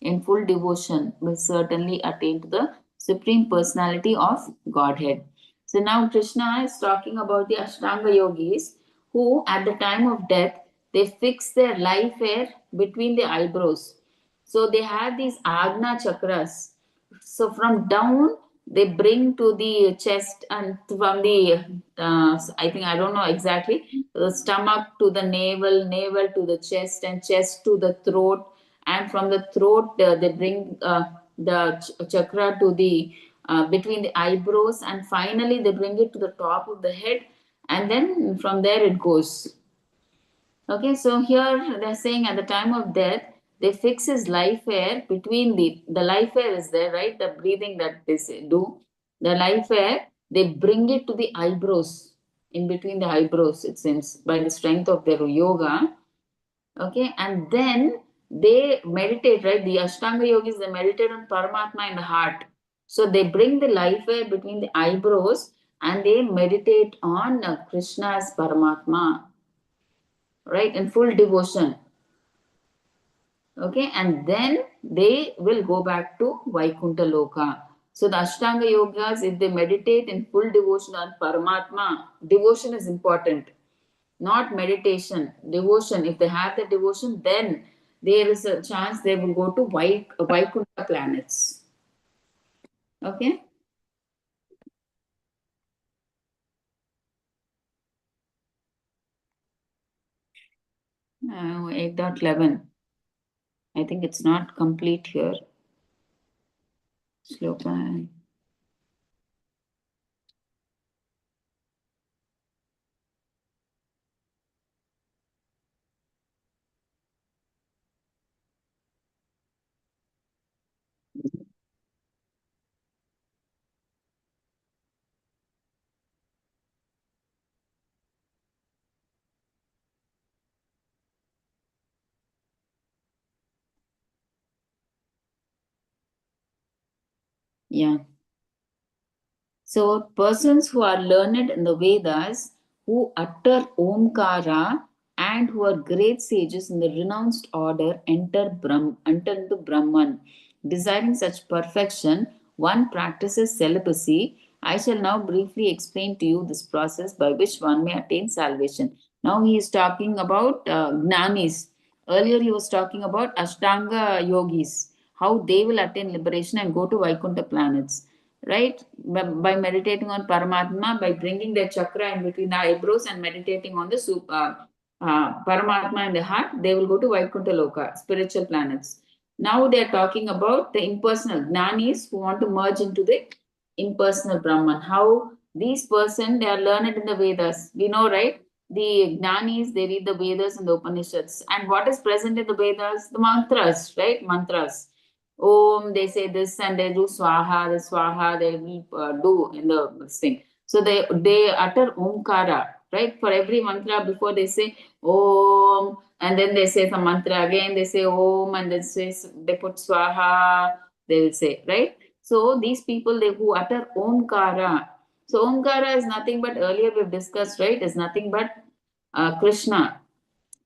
in full devotion, will certainly attain to the Supreme Personality of Godhead. So now Krishna is talking about the Ashtanga yogis who, at the time of death, they fix their life hair between the eyebrows. So they have these Agna chakras. So from down they bring to the chest, and from the I think I don't know exactly, the stomach to the navel, navel to the chest, and chest to the throat, and from the throat they bring the chakra to the between the eyebrows, and finally they bring it to the top of the head, and then from there it goes. Okay, so here they're saying at the time of death, they fix his life hair between the life hair is there, right? The breathing that they do, the life hair, they bring it to the eyebrows, in between the eyebrows, it seems, by the strength of their yoga. Okay, and then they meditate, right? The Ashtanga yogis, they meditate on Paramatma in the heart. So they bring the life hair between the eyebrows, and they meditate on Krishna as Paramatma, right, in full devotion. Okay, and then they will go back to Vaikuntha Loka. So the Ashtanga Yogas, if they meditate in full devotion on Paramatma, devotion is important, not meditation. Devotion, if they have the devotion, then there is a chance they will go to Vaikuntha planets. Okay. 8.11. I think it's not complete here. Sloka. Yeah. So, persons who are learned in the Vedas, who utter Omkara, and who are great sages in the renounced order, enter into Brahman. Desiring such perfection, one practices celibacy. I shall now briefly explain to you this process by which one may attain salvation. Now he is talking about Gnanis. Earlier he was talking about Ashtanga yogis, how they will attain liberation and go to Vaikuntha planets, right? By meditating on Paramatma, by bringing their chakra in between the eyebrows and meditating on the Paramatma in the heart, they will go to Vaikuntha Loka, spiritual planets. Now they are talking about the impersonal Gnanis who want to merge into the impersonal Brahman. How these person they are learned in the Vedas. We know, right? The Gnanis, they read the Vedas and the Upanishads. And what is present in the Vedas? The mantras, right? Mantras. Om, they say this and they do Swaha, the Swaha they will do in the thing. So they utter Omkara, right? For every mantra before they say Om, and then they say some mantra again, they say Om, and then they put Swaha, they will say, right? So these people they who utter Omkara. So Omkara is nothing but earlier we've discussed, right? Is nothing but Krishna,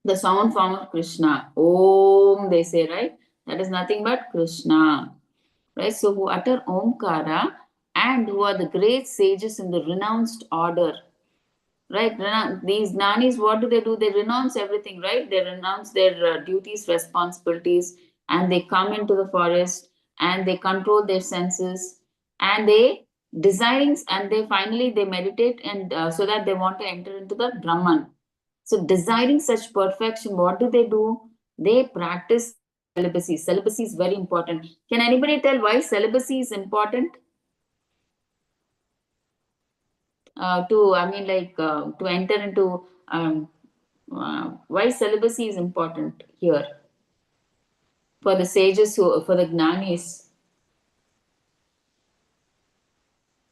the sound form of Krishna. Om, they say, right? That is nothing but Krishna, right? So who utter Omkara and who are the great sages in the renounced order, right? These nanis, what do? They renounce everything, right? They renounce their duties, responsibilities, and they come into the forest and they control their senses and they desiring and they finally they meditate and so that they want to enter into the Brahman. So desiring such perfection, what do? They practice celibacy. Celibacy is very important. Can anybody tell why celibacy is important? To enter into why celibacy is important here for the sages who for the gnanis.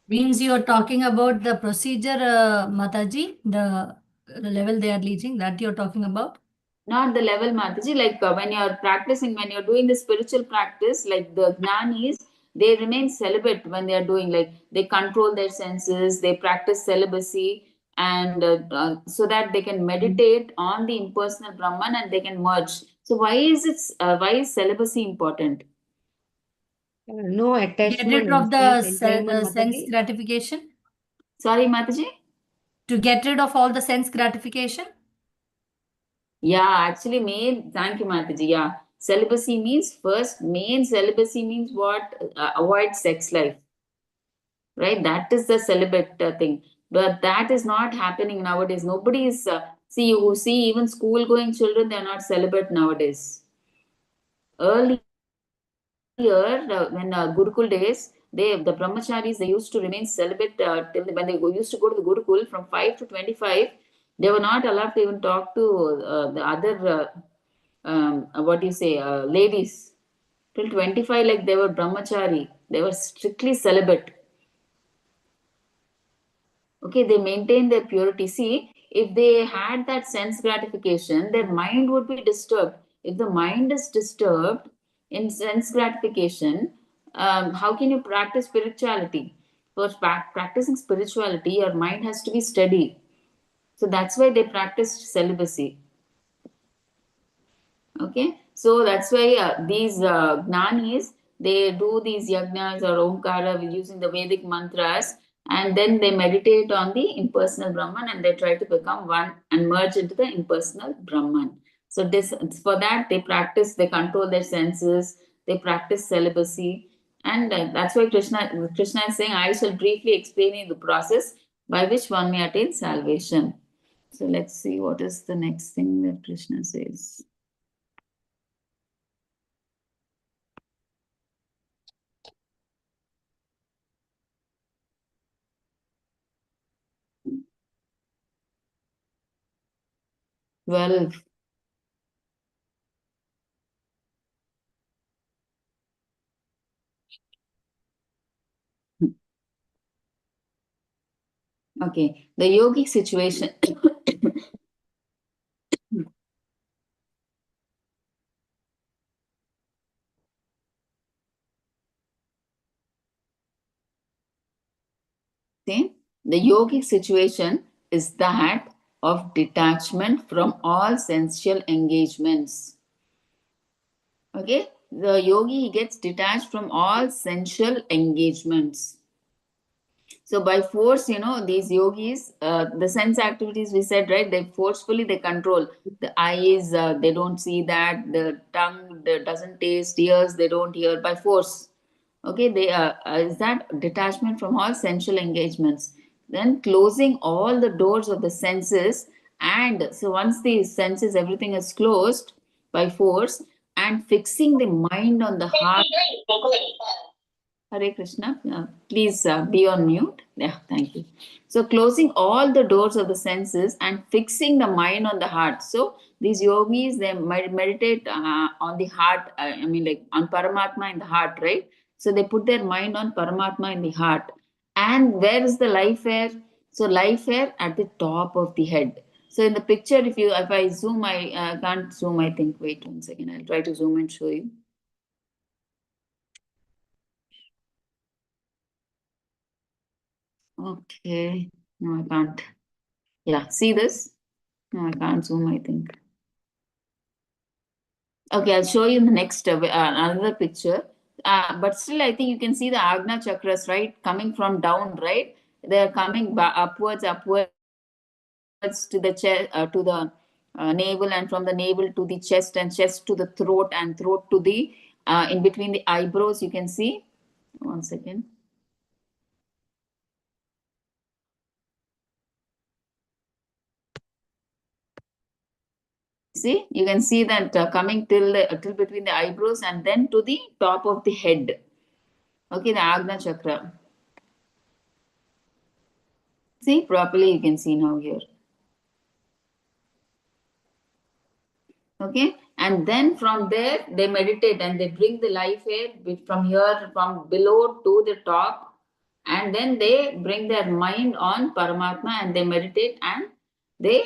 Means you are talking about the procedure, Mataji, the level they are reaching, that you're talking about? Not the level, Mataji, like when you're practicing, when you're doing the spiritual practice, like the gnanis, they remain celibate when they are doing, like they control their senses, they practice celibacy, and so that they can meditate on the impersonal Brahman and they can merge. So why is celibacy important? No Get rid attachment, of self the enjoyment, sense Mataji. gratification? Sorry, Mataji? To get rid of all the sense gratification? Yeah, actually, thank you, Mataji. Yeah, celibacy means first, main celibacy means what? Avoid sex life, right? That is the celibate thing. But that is not happening nowadays. Nobody is, see, even school going children, they're not celibate nowadays. Earlier, when Gurukul days, the brahmacharis, they used to remain celibate till when they used to go to the Gurukul from 5 to 25. They were not allowed to even talk to the other what do you say, ladies till 25, like they were brahmachari, they were strictly celibate. Okay, they maintain their purity. See, if they had that sense gratification, their mind would be disturbed. If the mind is disturbed in sense gratification, how can you practice spirituality? for practicing spirituality, your mind has to be steady. So that's why they practiced celibacy. Okay, so that's why these gnanis, they do these yagnas or omkara using the Vedic mantras, and then they meditate on the impersonal Brahman, and they try to become one and merge into the impersonal Brahman. So this, for that they practice, they control their senses, they practice celibacy, and that's why Krishna is saying, I shall briefly explain you the process by which one may attain salvation. So let's see what is the next thing that Krishna says. Well, okay, the yogic situation. See, the yogic situation is that of detachment from all sensual engagements. Okay, the yogi, he gets detached from all sensual engagements. So by force, these yogis, the sense activities we said, right? They forcefully they control the eyes. They don't see that. The tongue doesn't taste. Ears they don't hear by force. Okay, they is that detachment from all sensual engagements. Then closing all the doors of the senses, and so once the senses everything is closed by force, and fixing the mind on the heart. Hare Krishna. Please be on mute. Yeah, thank you. So, closing all the doors of the senses and fixing the mind on the heart. So, these yogis, they meditate on the heart, like on Paramatma in the heart, right? So, they put their mind on Paramatma in the heart. And where is the life air? So, life air at the top of the head. So, in the picture, if I zoom, I can't zoom, I think. Wait 1 second. I'll try to zoom and show you. Okay, no, I can't. Yeah, see this? No, I can't zoom, I think. Okay, I'll show you in the next another picture. But still, I think you can see the Agna chakras, right? Coming from down, right? They're coming upwards to the chest, to the navel, and from the navel to the chest, and chest to the throat, and throat to the in between the eyebrows. You can see. 1 second. See, you can see that coming till between the eyebrows and then to the top of the head. Okay, the Agna chakra. See, properly you can see now here. Okay, and then from there they meditate and they bring the life air from here, from below to the top, and then they bring their mind on Paramatma and they meditate, and they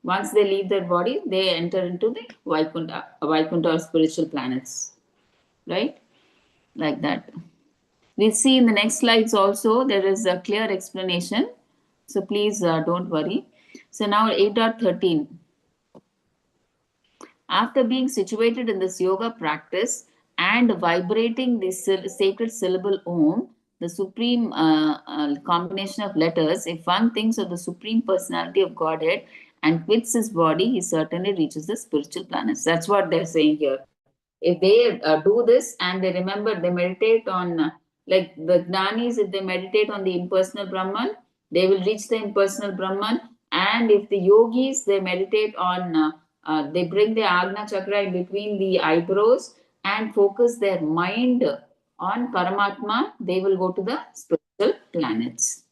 once they leave their body, they enter into the Vaikuntha or spiritual planets, right? Like that. We'll see in the next slides also, there is a clear explanation. So please don't worry. So now 8.13. After being situated in this yoga practice and vibrating the sacred syllable Om, the supreme combination of letters, if one thinks of the supreme personality of Godhead and quits his body, he certainly reaches the spiritual planets. That's what they're saying here. If they do this and they remember, they meditate on, like the Gnanis, if they meditate on the impersonal Brahman, they will reach the impersonal Brahman. And if the yogis, they meditate on, they bring the Agna chakra in between the eyebrows and focus their mind on Paramatma, they will go to the spiritual planets.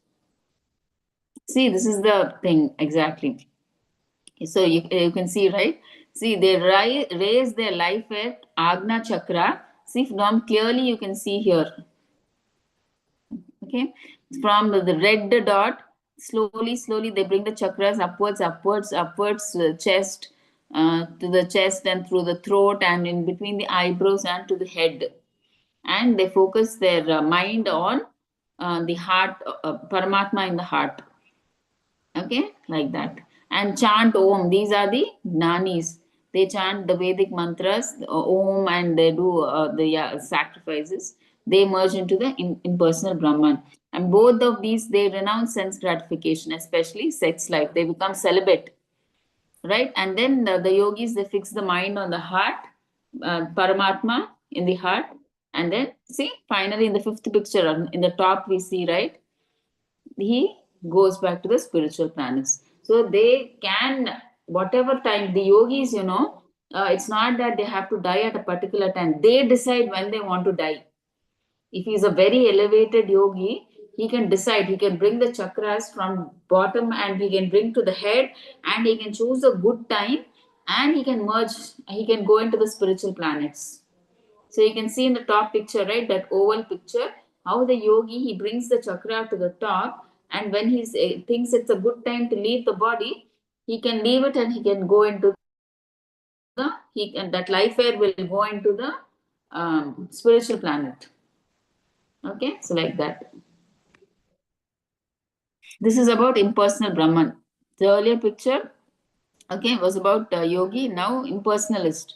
See, this is the thing exactly. So you can see, right? See, they raise their life at Agna Chakra. See, from clearly you can see here. Okay, from the red dot, slowly they bring the chakras upwards, chest, to the chest and through the throat and in between the eyebrows and to the head. And they focus their mind on the heart, Paramatma in the heart. Okay, like that. And chant Om. These are the Gnanis. They chant the Vedic mantras, Om, and they do the sacrifices. They merge into the impersonal Brahman. And both of these, they renounce sense gratification, especially sex life. They become celibate, right? And then the yogis, they fix the mind on the heart, Paramatma in the heart. And then, see, finally in the fifth picture, in the top we see, right? He goes back to the spiritual planets. So they can, whatever time, the yogis, it's not that they have to die at a particular time. They decide when they want to die. If he's a very elevated yogi, he can decide, he can bring the chakras from bottom and he can bring to the head, and he can choose a good time, and he can merge, he can go into the spiritual planets. So you can see in the top picture, right, that oval picture, how the yogi, he brings the chakra to the top, and when he thinks it's a good time to leave the body, he can leave it and he can go into that life air will go into the spiritual planet. Okay, so like that. This is about impersonal Brahman. The earlier picture, okay, was about yogi. Now impersonalist.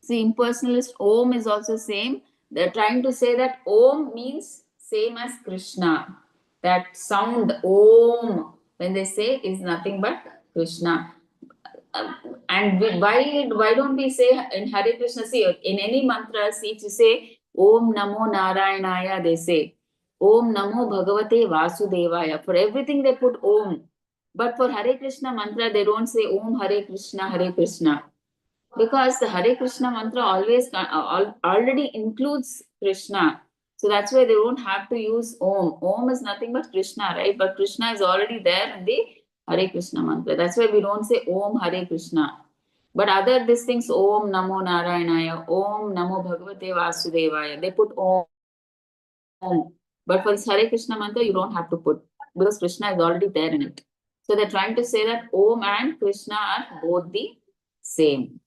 See, impersonalist, Om is also same. They're trying to say that Om means same as Krishna. That sound Om, when they say, is nothing but Krishna. And why don't we say in Hare Krishna? See, in any mantra, see, if you say Om Namo Narayanaya, they say Om Namo Bhagavate Vasudevaya. For everything they put Om. But for Hare Krishna mantra, they don't say Om Hare Krishna, Hare Krishna. Because the Hare Krishna mantra always already includes Krishna. So that's why they don't have to use Om. Om is nothing but Krishna, right? But Krishna is already there in the Hare Krishna mantra. That's why we don't say Om Hare Krishna. But other these things, Om Namo Narayanaya, Om Namo Bhagavate Vasudevaya, they put Om. But for this Hare Krishna mantra, you don't have to put, because Krishna is already there in it. So they're trying to say that Om and Krishna are both the same.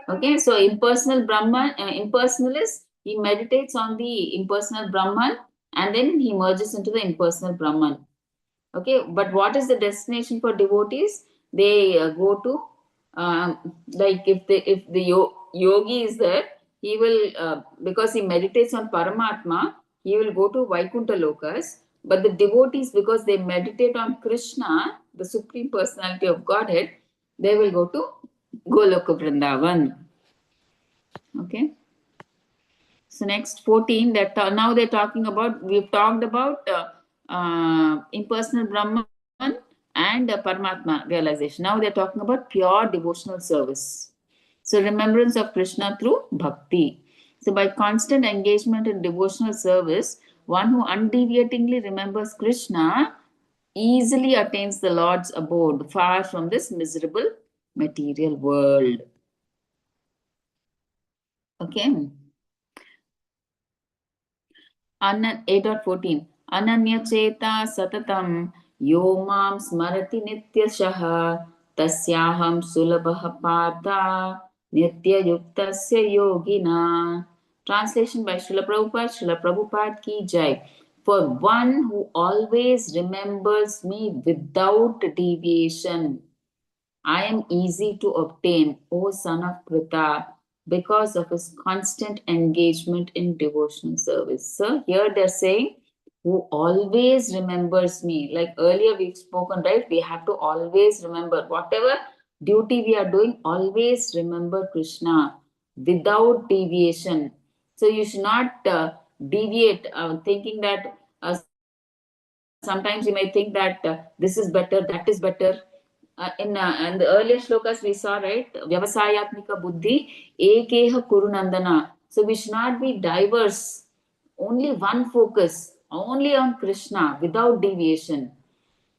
Okay, so impersonal Brahman, impersonalist, he meditates on the impersonal Brahman and then he merges into the impersonal Brahman. Okay, but what is the destination for devotees? They go to, like if the yogi is there, he will, because he meditates on Paramatma, he will go to Vaikuntha Lokas. But the devotees, because they meditate on Krishna, the Supreme Personality of Godhead, they will go to Goloka Vrindavan. Okay. So next 14, that now they're talking about, we've talked about impersonal Brahman and Paramatma realization. Now they're talking about pure devotional service. So remembrance of Krishna through bhakti. So by constant engagement in devotional service, one who undeviatingly remembers Krishna easily attains the Lord's abode, far from this miserable material world. Okay. 8.14 Ananyacheta satatam yo mam smarati nityashah tasyaham sulabha partha nityayuktasya yogina. Translation by Srila Prabhupada. Srila Prabhupada ki jai. For one who always remembers me without deviation, I am easy to obtain, O son of Pritha, because of his constant engagement in devotional service. So here they're saying, who always remembers me. Like earlier we've spoken, right? We have to always remember whatever duty we are doing, always remember Krishna without deviation. So you should not deviate, thinking that sometimes you may think that this is better, that is better. In the earlier shlokas we saw, right? Vyavasayatmika buddhi ekeha kurunandana. So we should not be diverse. Only one focus, only on Krishna without deviation.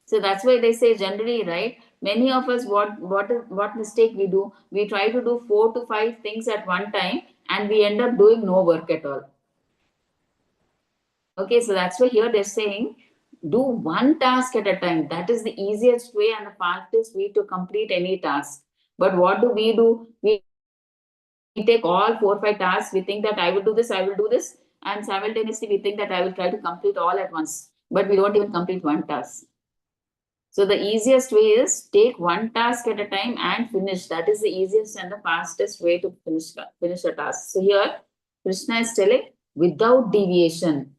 So that's why they say generally, right? Many of us, what mistake we do? We try to do 4 to 5 things at one time, and we end up doing no work at all. Okay, so that's why here they're saying, do one task at a time. That is the easiest way and the fastest way to complete any task. But what do? We take all 4 or 5 tasks. We think that I will do this, I will do this. and simultaneously we think that I will try to complete all at once, but we don't even complete one task. So the easiest way is take one task at a time and finish. That is the easiest and the fastest way to finish a task. So here Krishna is telling without deviation.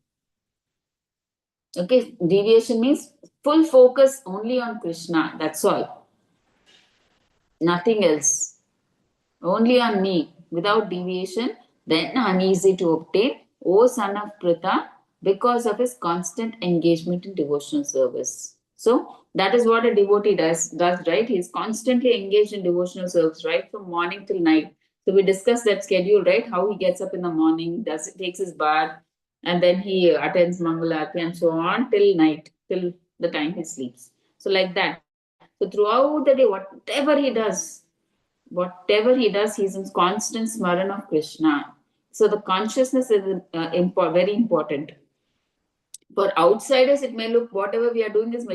Okay, deviation means full focus only on Krishna. That's all. Nothing else. Only on me. Without deviation, then I'm easy to obtain. O son of Pritha, because of his constant engagement in devotional service. So that is what a devotee does, right? He's constantly engaged in devotional service, right? From morning till night. So we discussed that schedule, right? How he gets up in the morning, takes his bath, and then he attends Mangaluru and so on till night, till the time he sleeps. So like that. So throughout the day, whatever he does, he's in constant smaran of Krishna. So the consciousness is very important. For outsiders, it may look whatever we are doing is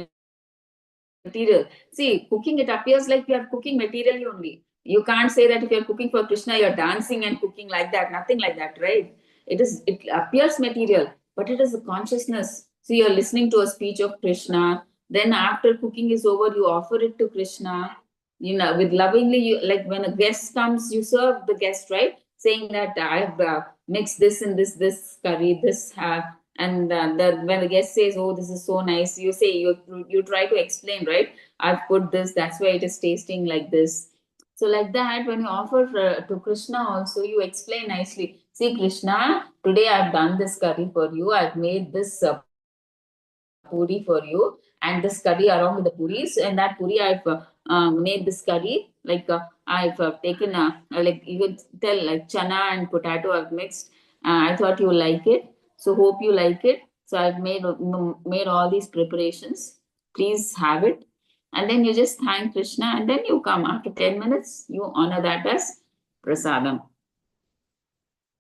material. See, cooking, it appears like we are cooking materially only. You can't say that if you're cooking for Krishna, you're dancing and cooking like that. Nothing like that, right? It appears material, but it is a consciousness. See, you're listening to a speech of Krishna. Then after cooking is over, you offer it to Krishna. With lovingly, like when a guest comes, you serve the guest, right? Saying that I have mixed this and this curry, and when the guest says, "Oh, this is so nice," you say, you try to explain, right? I've put this, that's why it is tasting like this. So like that, when you offer to Krishna also, you explain nicely. See, Krishna, today I've done this curry for you. I've made this puri for you, and this curry along with the puris. And that puri, I've made this curry. Like I've taken like you can tell, like chana and potato I've mixed. I thought you like it, so hope you like it. So I've made all these preparations. Please have it. And then you just thank Krishna, and then you come after 10 minutes, you honor that as prasadam.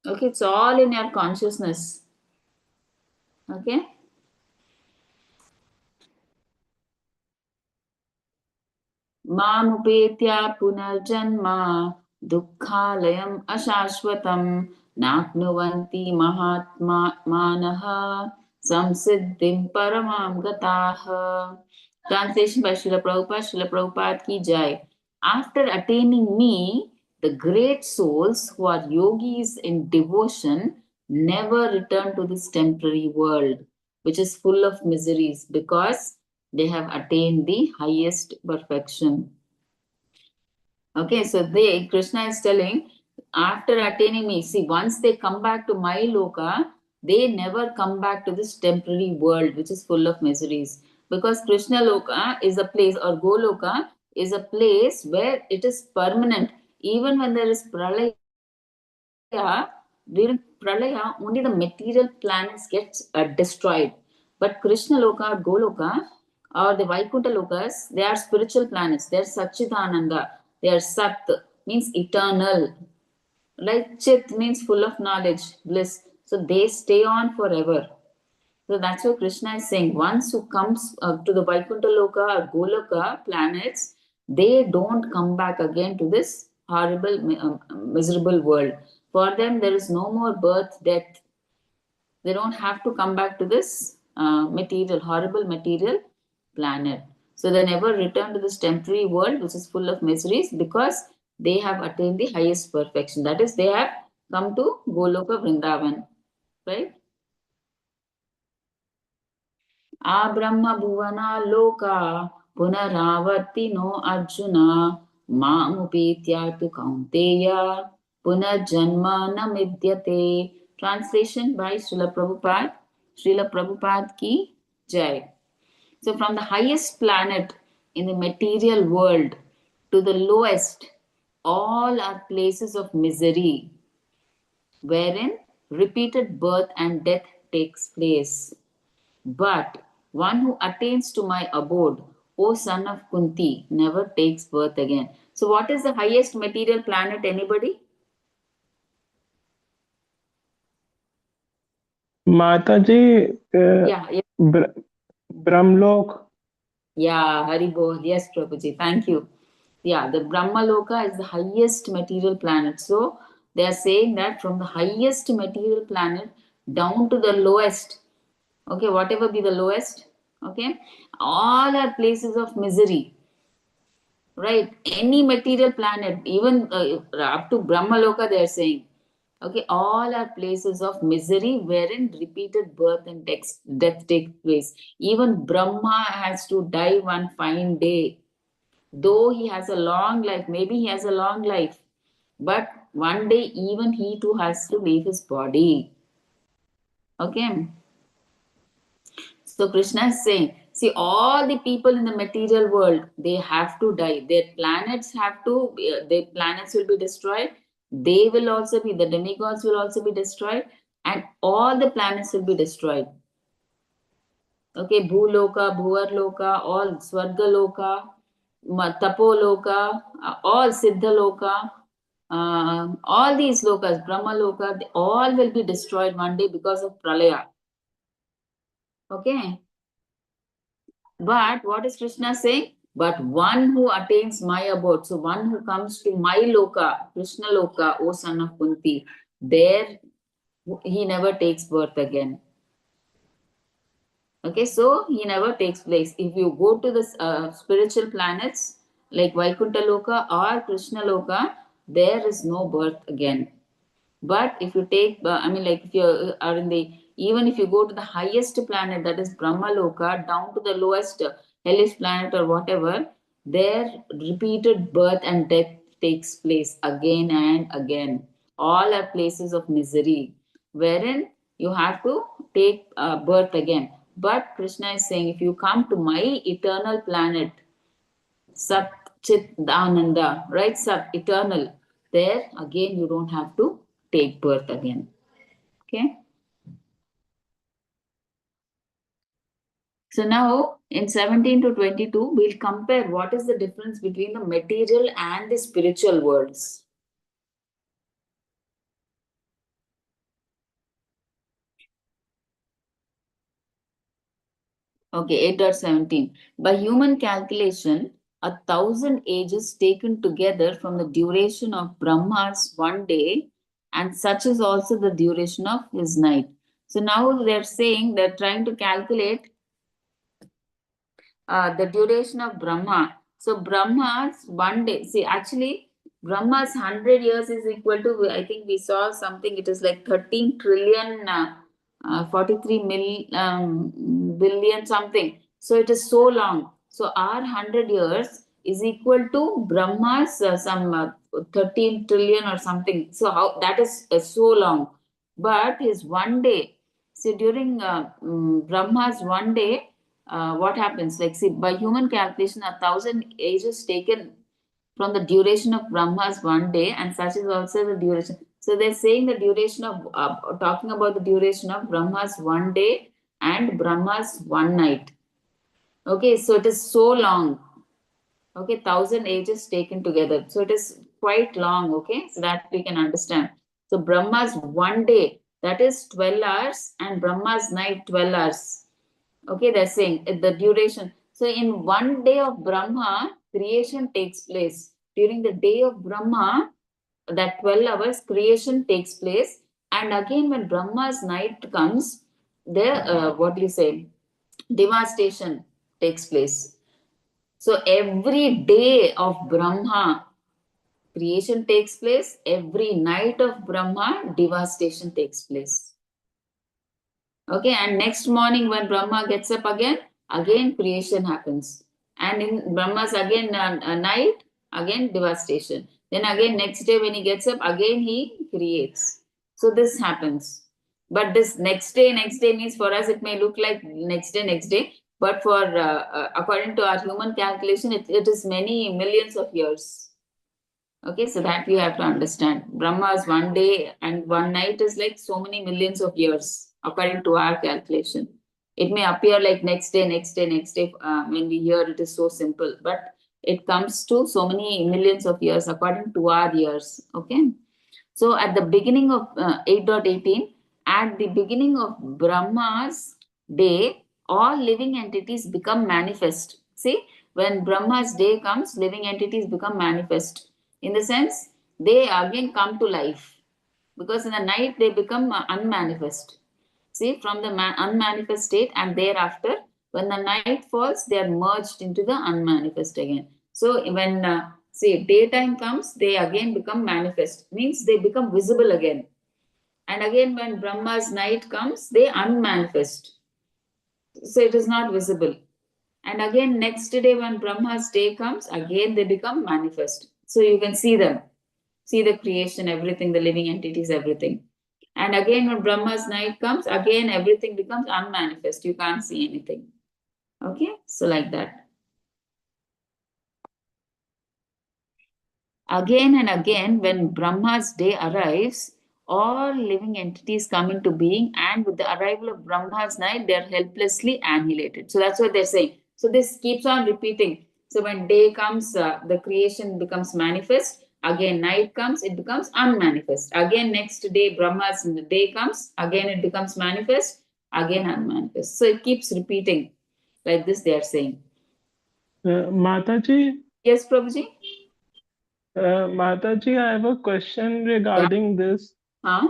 Okay, it's all in your consciousness. Okay. मामुपेत्या पुनर्जन्म दुःखालयम् अशाश्वतं नाप्नुवन्ति महात्मानः संसिद्धिं परमां गताः. Translation by Srila Prabhupada. Srila Prabhupada ki jai. After attaining me, the great souls who are yogis in devotion never return to this temporary world, which is full of miseries, because they have attained the highest perfection. Okay, so Krishna is telling, after attaining me, see, once they come back to my loka, they never come back to this temporary world, which is full of miseries. Because Krishna loka is a place, or Goloka is a place where it is permanent. Even when there is pralaya, during pralaya, only the material planets get destroyed. But Krishna loka or Goloka or the Vaikuntha lokas, they are spiritual planets. They are Satchidananda. They are Sat, means eternal. Like Chit means full of knowledge, bliss. So they stay on forever. So that's what Krishna is saying. Once who comes to the Vaikuntha Loka or Goloka planets, they don't come back again to this horrible, miserable world. For them, there is no more birth, death. They don't have to come back to this horrible material planet. So they never return to this temporary world, which is full of miseries, because they have attained the highest perfection. That is, they have come to Goloka Vrindavan, right? Abrahma Bhuvana Loka Punaravartino Arjuna Mamupityatu Kaunteya Punarjanma Namidyate. Translation by Srila Prabhupada. Srila Prabhupada ki jai. So from the highest planet in the material world to the lowest, all are places of misery, wherein repeated birth and death takes place. But one who attains to my abode, O son of Kunti, never takes birth again. So what is the highest material planet, anybody? Mataji, Yeah. Brahmlok. Yeah, Haribol. Yes, Prabhuji. Thank you. Yeah, the Brahmaloka is the highest material planet. So they are saying that from the highest material planet down to the lowest. Okay, whatever be the lowest. Okay, all are places of misery. Right, any material planet, even up to Brahmaloka, they are saying. Okay, all are places of misery wherein repeated birth and death take place. Even Brahma has to die one fine day. Though he has a long life, maybe he has a long life, but one day even he too has to leave his body. Okay. So Krishna is saying, see, all the people in the material world, they have to die. Their planets their planets will be destroyed. They will also be, the demigods will also be destroyed, and all the planets will be destroyed. Okay, Bhuloka, Bhuvarloka, all Swargaloka, Tapoloka, all Siddhaloka, all these lokas, Brahmaloka, they all will be destroyed one day because of Pralaya. Okay. But what is Krishna saying? But one who attains my abode, so one who comes to my loka, Krishna loka, O son of Kunti, there he never takes birth again. Okay, so he never takes place. If you go to the spiritual planets like Vaikuntha loka or Krishna loka, there is no birth again. But if you take, if you are in the, even if you go to the highest planet, that is Brahmaloka, down to the lowest hellish planet or whatever, there repeated birth and death takes place again and again. All are places of misery, wherein you have to take birth again. But Krishna is saying, if you come to my eternal planet, Sat Chit Ananda, right? Sat, eternal. There again, you don't have to take birth again. Okay. So now in 17 to 22, we'll compare what is the difference between the material and the spiritual worlds. Okay, 8.17. By human calculation, 1,000 ages taken together from the duration of Brahma's one day, and such is also the duration of his night. So now they're saying, they're trying to calculate the duration of Brahma. So Brahma's one day, see, actually Brahma's 100 years is equal to, I think we saw something, it is like 13 trillion, 43 billion something. So it is so long. So our 100 years is equal to Brahma's 13 trillion or something. So how that is so long. But his one day, see, during Brahma's one day, what happens? Like, see, by human calculation, 1,000 ages taken from the duration of Brahma's one day, and such is also the duration. So they're saying the duration of, talking about the duration of Brahma's one day and Brahma's one night. Okay, so it is so long. Okay, 1,000 ages taken together. So it is quite long. Okay, so that we can understand. So Brahma's one day, that is 12 hours, and Brahma's night, 12 hours. Okay, they're saying the duration. So in one day of Brahma, creation takes place. During the day of Brahma, that 12 hours, creation takes place. And again, when Brahma's night comes, what do you say? Devastation takes place. So every day of Brahma, creation takes place. Every night of Brahma, devastation takes place. Okay, and next morning when Brahma gets up again creation happens. And in Brahma's again night, again devastation. Then again next day when he gets up, again he creates. So this happens. But this next day means for us it may look like next day. But for according to our human calculation, it is many millions of years. Okay, so that we have to understand. Brahma's one day and one night is like so many millions of years, according to our calculation. It may appear like next day. When we hear it is so simple, but it comes to so many millions of years according to our years. Okay, so at the beginning of 8.18, at the beginning of Brahma's day, all living entities become manifest. See, when Brahma's day comes, living entities become manifest. In the sense, they again come to life. Because in the night, they become unmanifest. See, from the unmanifest state, and thereafter, when the night falls, they are merged into the unmanifest again. So when see daytime comes, they again become manifest. Means they become visible again. And again, when Brahma's night comes, they unmanifest. So it is not visible. And again, next day when Brahma's day comes, again they become manifest. So you can see them, see the creation, everything, the living entities, everything. And again, when Brahma's night comes, again everything becomes unmanifest. You can't see anything. Okay, so like that. Again and again, when Brahma's day arrives, all living entities come into being, and with the arrival of Brahma's night, they are helplessly annihilated. So that's what they're saying. So this keeps on repeating. So when day comes, the creation becomes manifest. Again, night comes, it becomes unmanifest. Again, next day, Brahma's day comes, again it becomes manifest, again unmanifest. So it keeps repeating. Like this, they are saying. Mataji, Yes, Prabhuji? Mataji, I have a question regarding this. Huh?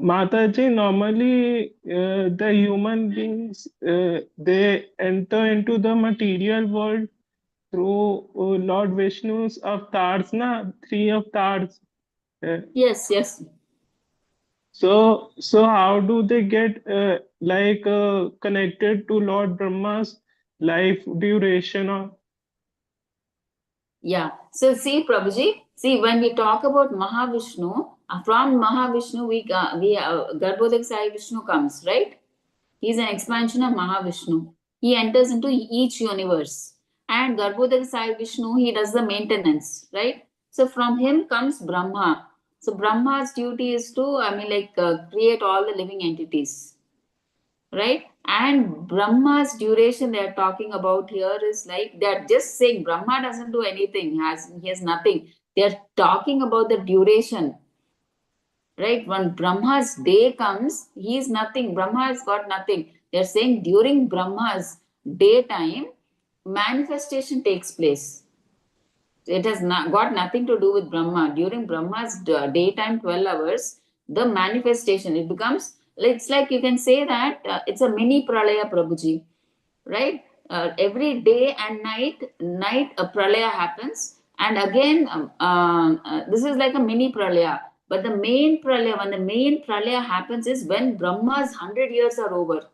Mataji, normally the human beings they enter into the material world through Lord Vishnu's avatars, na 3 avatars. Yes, yes. So how do they get connected to Lord Brahma's life duration? Or Yeah. So see, Prabhuji, see when we talk about Mahavishnu, from Mahavishnu Garbhodak Sai Vishnu comes, right? He's an expansion of Mahavishnu. He enters into each universe. And Garbhodak Sai Vishnu, he does the maintenance, right? So from him comes Brahma. So Brahma's duty is to, create all the living entities, right? And Brahma's duration they are talking about here is like they're just saying Brahma doesn't do anything, he has nothing. They're talking about the duration, right? When Brahma's day comes, he's nothing. Brahma has got nothing. They're saying during Brahma's daytime, manifestation takes place. It has not got nothing to do with Brahma. During Brahma's daytime 12 hours, the manifestation, it becomes, it's like you can say that it's a mini pralaya, Prabhuji, right? Every day and night a pralaya happens. And again, this is like a mini pralaya. But the main pralaya, when the main pralaya happens is when Brahma's 100 years are over.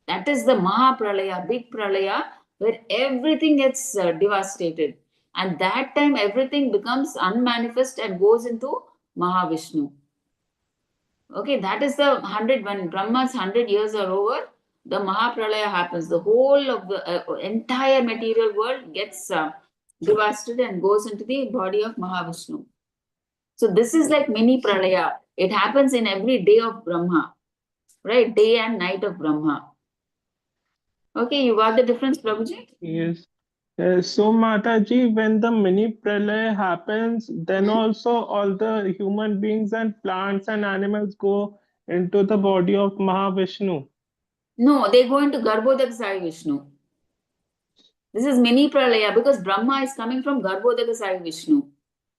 That is the Maha Pralaya, big Pralaya, where everything gets devastated. And that time everything becomes unmanifest and goes into Mahavishnu. Okay, that is the 100, when Brahma's 100 years are over, the Mahapralaya happens. The whole of the entire material world gets devastated and goes into the body of Mahavishnu. So this is like mini Pralaya. It happens in every day of Brahma, right? Day and night of Brahma. Okay, you got the difference, Prabhuji? yes. So Mataji, when the mini pralaya happens, then also all the human beings and plants and animals go into the body of Mahavishnu. No, they go into Garbhodak Sai Vishnu. This is mini Pralaya because Brahma is coming from Garbhodak Sai Vishnu.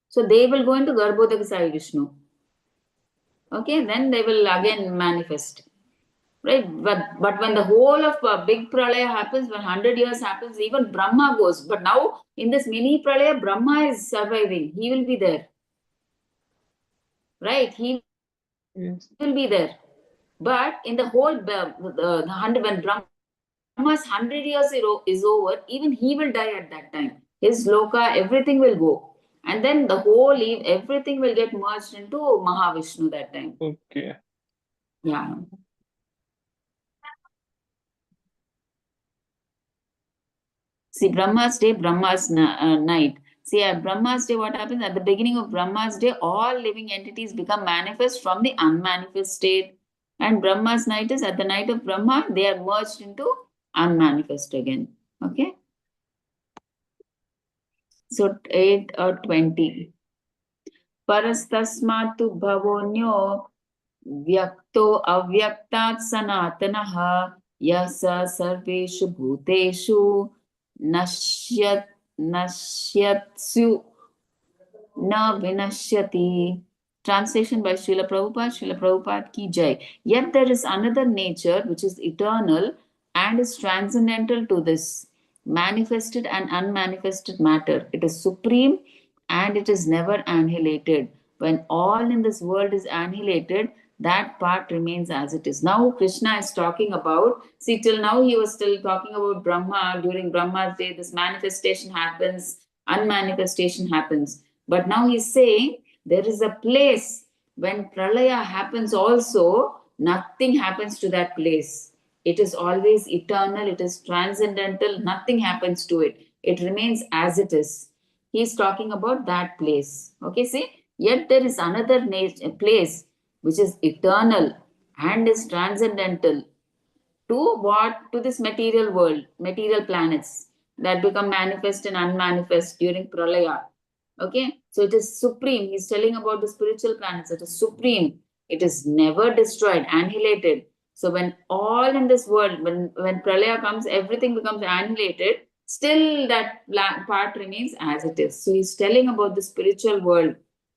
So they will go into Garbhodak Sai Vishnu. Okay, then they will again manifest. Right? But when the whole of big Pralaya happens, when 100 years happens, even Brahma goes. But now in this mini Pralaya, Brahma is surviving. He will be there. Right? He Yes. will be there. But in the whole, when Brahma's 100 years is over, even he will die at that time. His loka, everything will go. And then the whole, everything will get merged into Mahavishnu that time. Okay. Yeah. See, Brahma's day, Brahma's night. See, at Brahma's day, what happens? At the beginning of Brahma's day, all living entities become manifest from the unmanifest state. And Brahma's night is at the night of Brahma, they are merged into unmanifest again. Okay? So 8 or 20. Parastasmatu bhavonyo vyakto avyaktat sanatanaha yasa sarveshu bhuteshu nashyatsu na vinashyati Translation by Srila Prabhupada. Srila Prabhupada ki jai. Yet there is another nature which is eternal and is transcendental to this manifested and unmanifested matter. It is supreme and it is never annihilated. When all in this world is annihilated, that part remains as it is. Now Krishna is talking about, see, till now he was still talking about Brahma. During Brahma's day, this manifestation happens, unmanifestation happens. But now he's saying there is a place when pralaya happens also, nothing happens to that place. It is always eternal, it is transcendental, nothing happens to it. It remains as it is. He's talking about that place. Okay, see? Yet there is another place which is eternal and is transcendental to what? To this material world, material planets that become manifest and unmanifest during pralaya. Okay, so it is supreme. He's telling about the spiritual planets. It is supreme. It is never destroyed, annihilated. So when all in this world, when pralaya comes, everything becomes annihilated. Still, that part remains as it is. So he's telling about the spiritual world.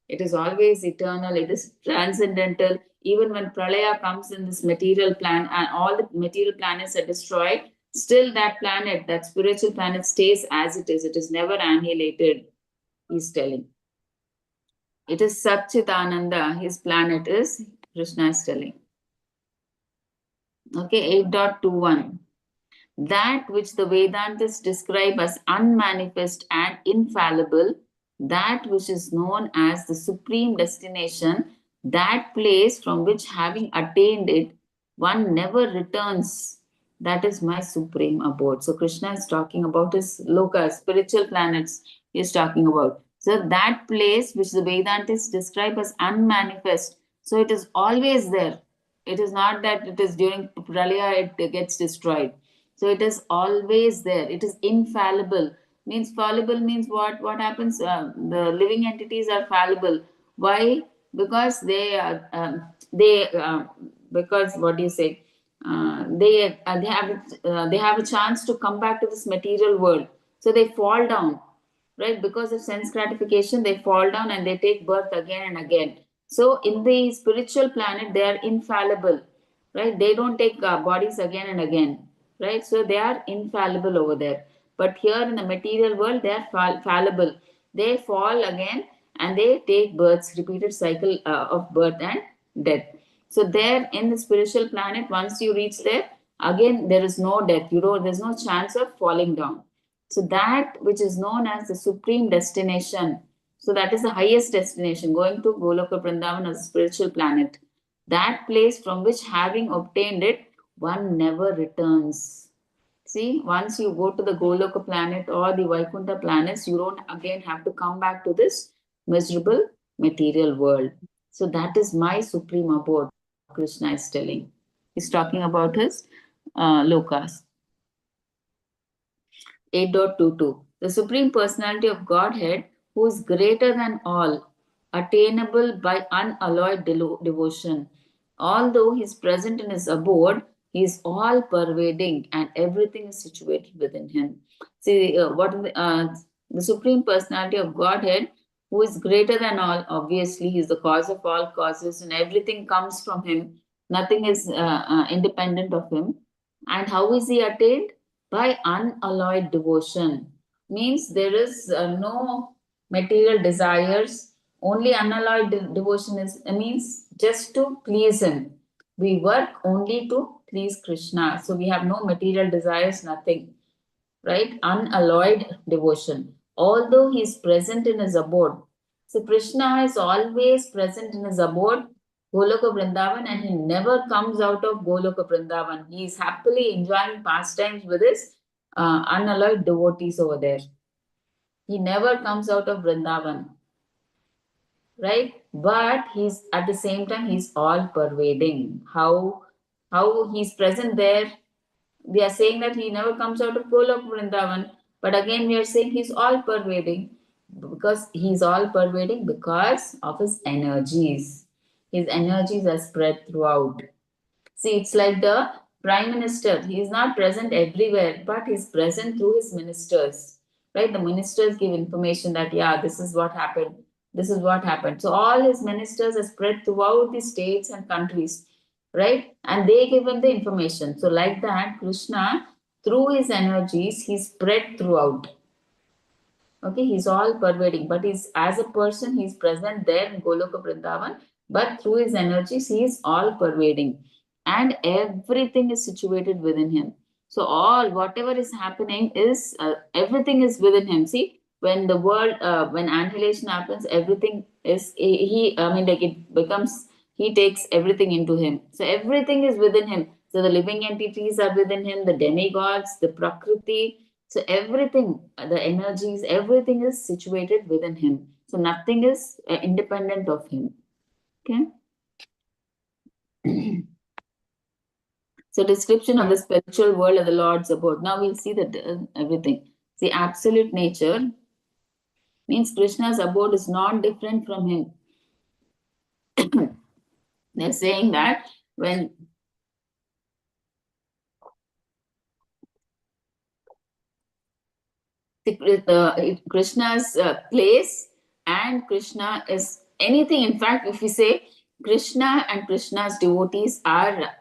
It is always eternal. It is transcendental. Even when pralaya comes in this material plan and all the material planets are destroyed, still that planet, that spiritual planet, stays as it is. It is never annihilated. He's telling. It is Satchitananda, his planet is, Krishna is telling. Okay, 8.21. That which the Vedantists describe as unmanifest and infallible, that which is known as the supreme destination, that place from which having attained it, one never returns. That is my supreme abode. So Krishna is talking about his loka, spiritual planets he is talking about. So that place which the Vedantists describe as unmanifest, so it is always there. It is not that it is during pralaya it gets destroyed. So it is always there. It is infallible. Means fallible means what? What happens? The living entities are fallible. Why? Because because what do you say? They have a chance to come back to this material world. So they fall down, right? Because of sense gratification, they fall down and they take birth again and again. So in the spiritual planet, they are infallible, right? They don't take bodies again and again, right? So they are infallible over there. But here in the material world, they are fallible. They fall again and they take births, repeated cycle of birth and death. So there in the spiritual planet, once you reach there, again there is no death. There's no chance of falling down. So that which is known as the supreme destination. So that is the highest destination, going to Goloka Vrindavan as a spiritual planet. That place from which having obtained it, one never returns. See, once you go to the Goloka planet or the Vaikuntha planets, you don't again have to come back to this miserable material world. So that is my supreme abode, Krishna is telling. He's talking about his lokas. 8.22. The Supreme Personality of Godhead, who is greater than all, attainable by unalloyed devotion. Although he is present in his abode, he is all pervading and everything is situated within him. See, the Supreme Personality of Godhead, who is greater than all, obviously, he is the cause of all causes and everything comes from him. Nothing is independent of him. And how is he attained? By unalloyed devotion. Means there is no material desires. Only unalloyed devotion means just to please him. We work only to please Krishna. So we have no material desires, nothing. Right? Unalloyed devotion. Although he is present in his abode. So Krishna is always present in his abode, Goloka Vrindavan, and he never comes out of Goloka Vrindavan. He is happily enjoying pastimes with his unalloyed devotees over there. He never comes out of Vrindavan, right? But he's at the same time he's all pervading. How he's present there? We are saying that he never comes out of Goloka Vrindavan, but again we are saying he's all pervading. Because he's all pervading because of his energies. His energies are spread throughout. See, it's like the Prime Minister. He is not present everywhere, but he's present through his ministers. Right? The ministers give information that, yeah, this is what happened. This is what happened. So all his ministers are spread throughout the states and countries, right? And they give him the information. So like that, Krishna, through his energies, he spread throughout. Okay, he's all pervading, but he's as a person, he's present there in Goloka Vrindavan, but through his energies, he is all pervading, and everything is situated within him. So all whatever is happening is everything is within him. See, when the world, when annihilation happens, everything is he. I mean, like it becomes, he takes everything into him. So everything is within him. So the living entities are within him, the demigods, the Prakriti. So everything, the energies, everything is situated within him. So nothing is independent of him. Okay. So description of the spiritual world of the Lord's abode. Now we'll see that everything. The absolute nature means Krishna's abode is not different from him. They're saying that when Krishna's place and Krishna is anything. In fact, if we say Krishna and Krishna's devotees are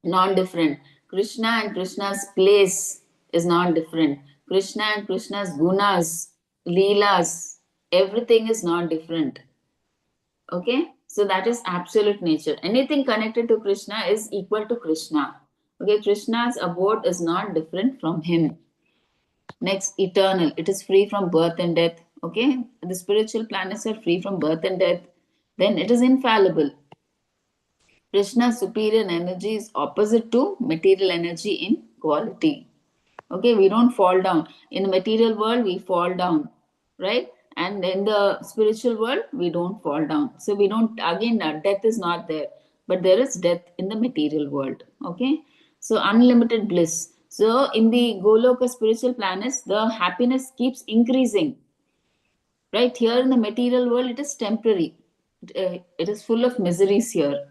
non-different, Krishna and Krishna's place is non-different, Krishna and Krishna's gunas, leelas, everything is non-different. Okay, so that is absolute nature. Anything connected to Krishna is equal to Krishna. Okay, Krishna's abode is not different from him. Next, eternal. It is free from birth and death. Okay, the spiritual planets are free from birth and death. Then it is infallible. Krishna's superior energy is opposite to material energy in quality. Okay, we don't fall down. In the material world, we fall down, right? And in the spiritual world, we don't fall down. So we don't, again, death is not there, but there is death in the material world. Okay, so unlimited bliss. So in the Goloka spiritual planets, the happiness keeps increasing. Right here in the material world, it is temporary. It is full of miseries here.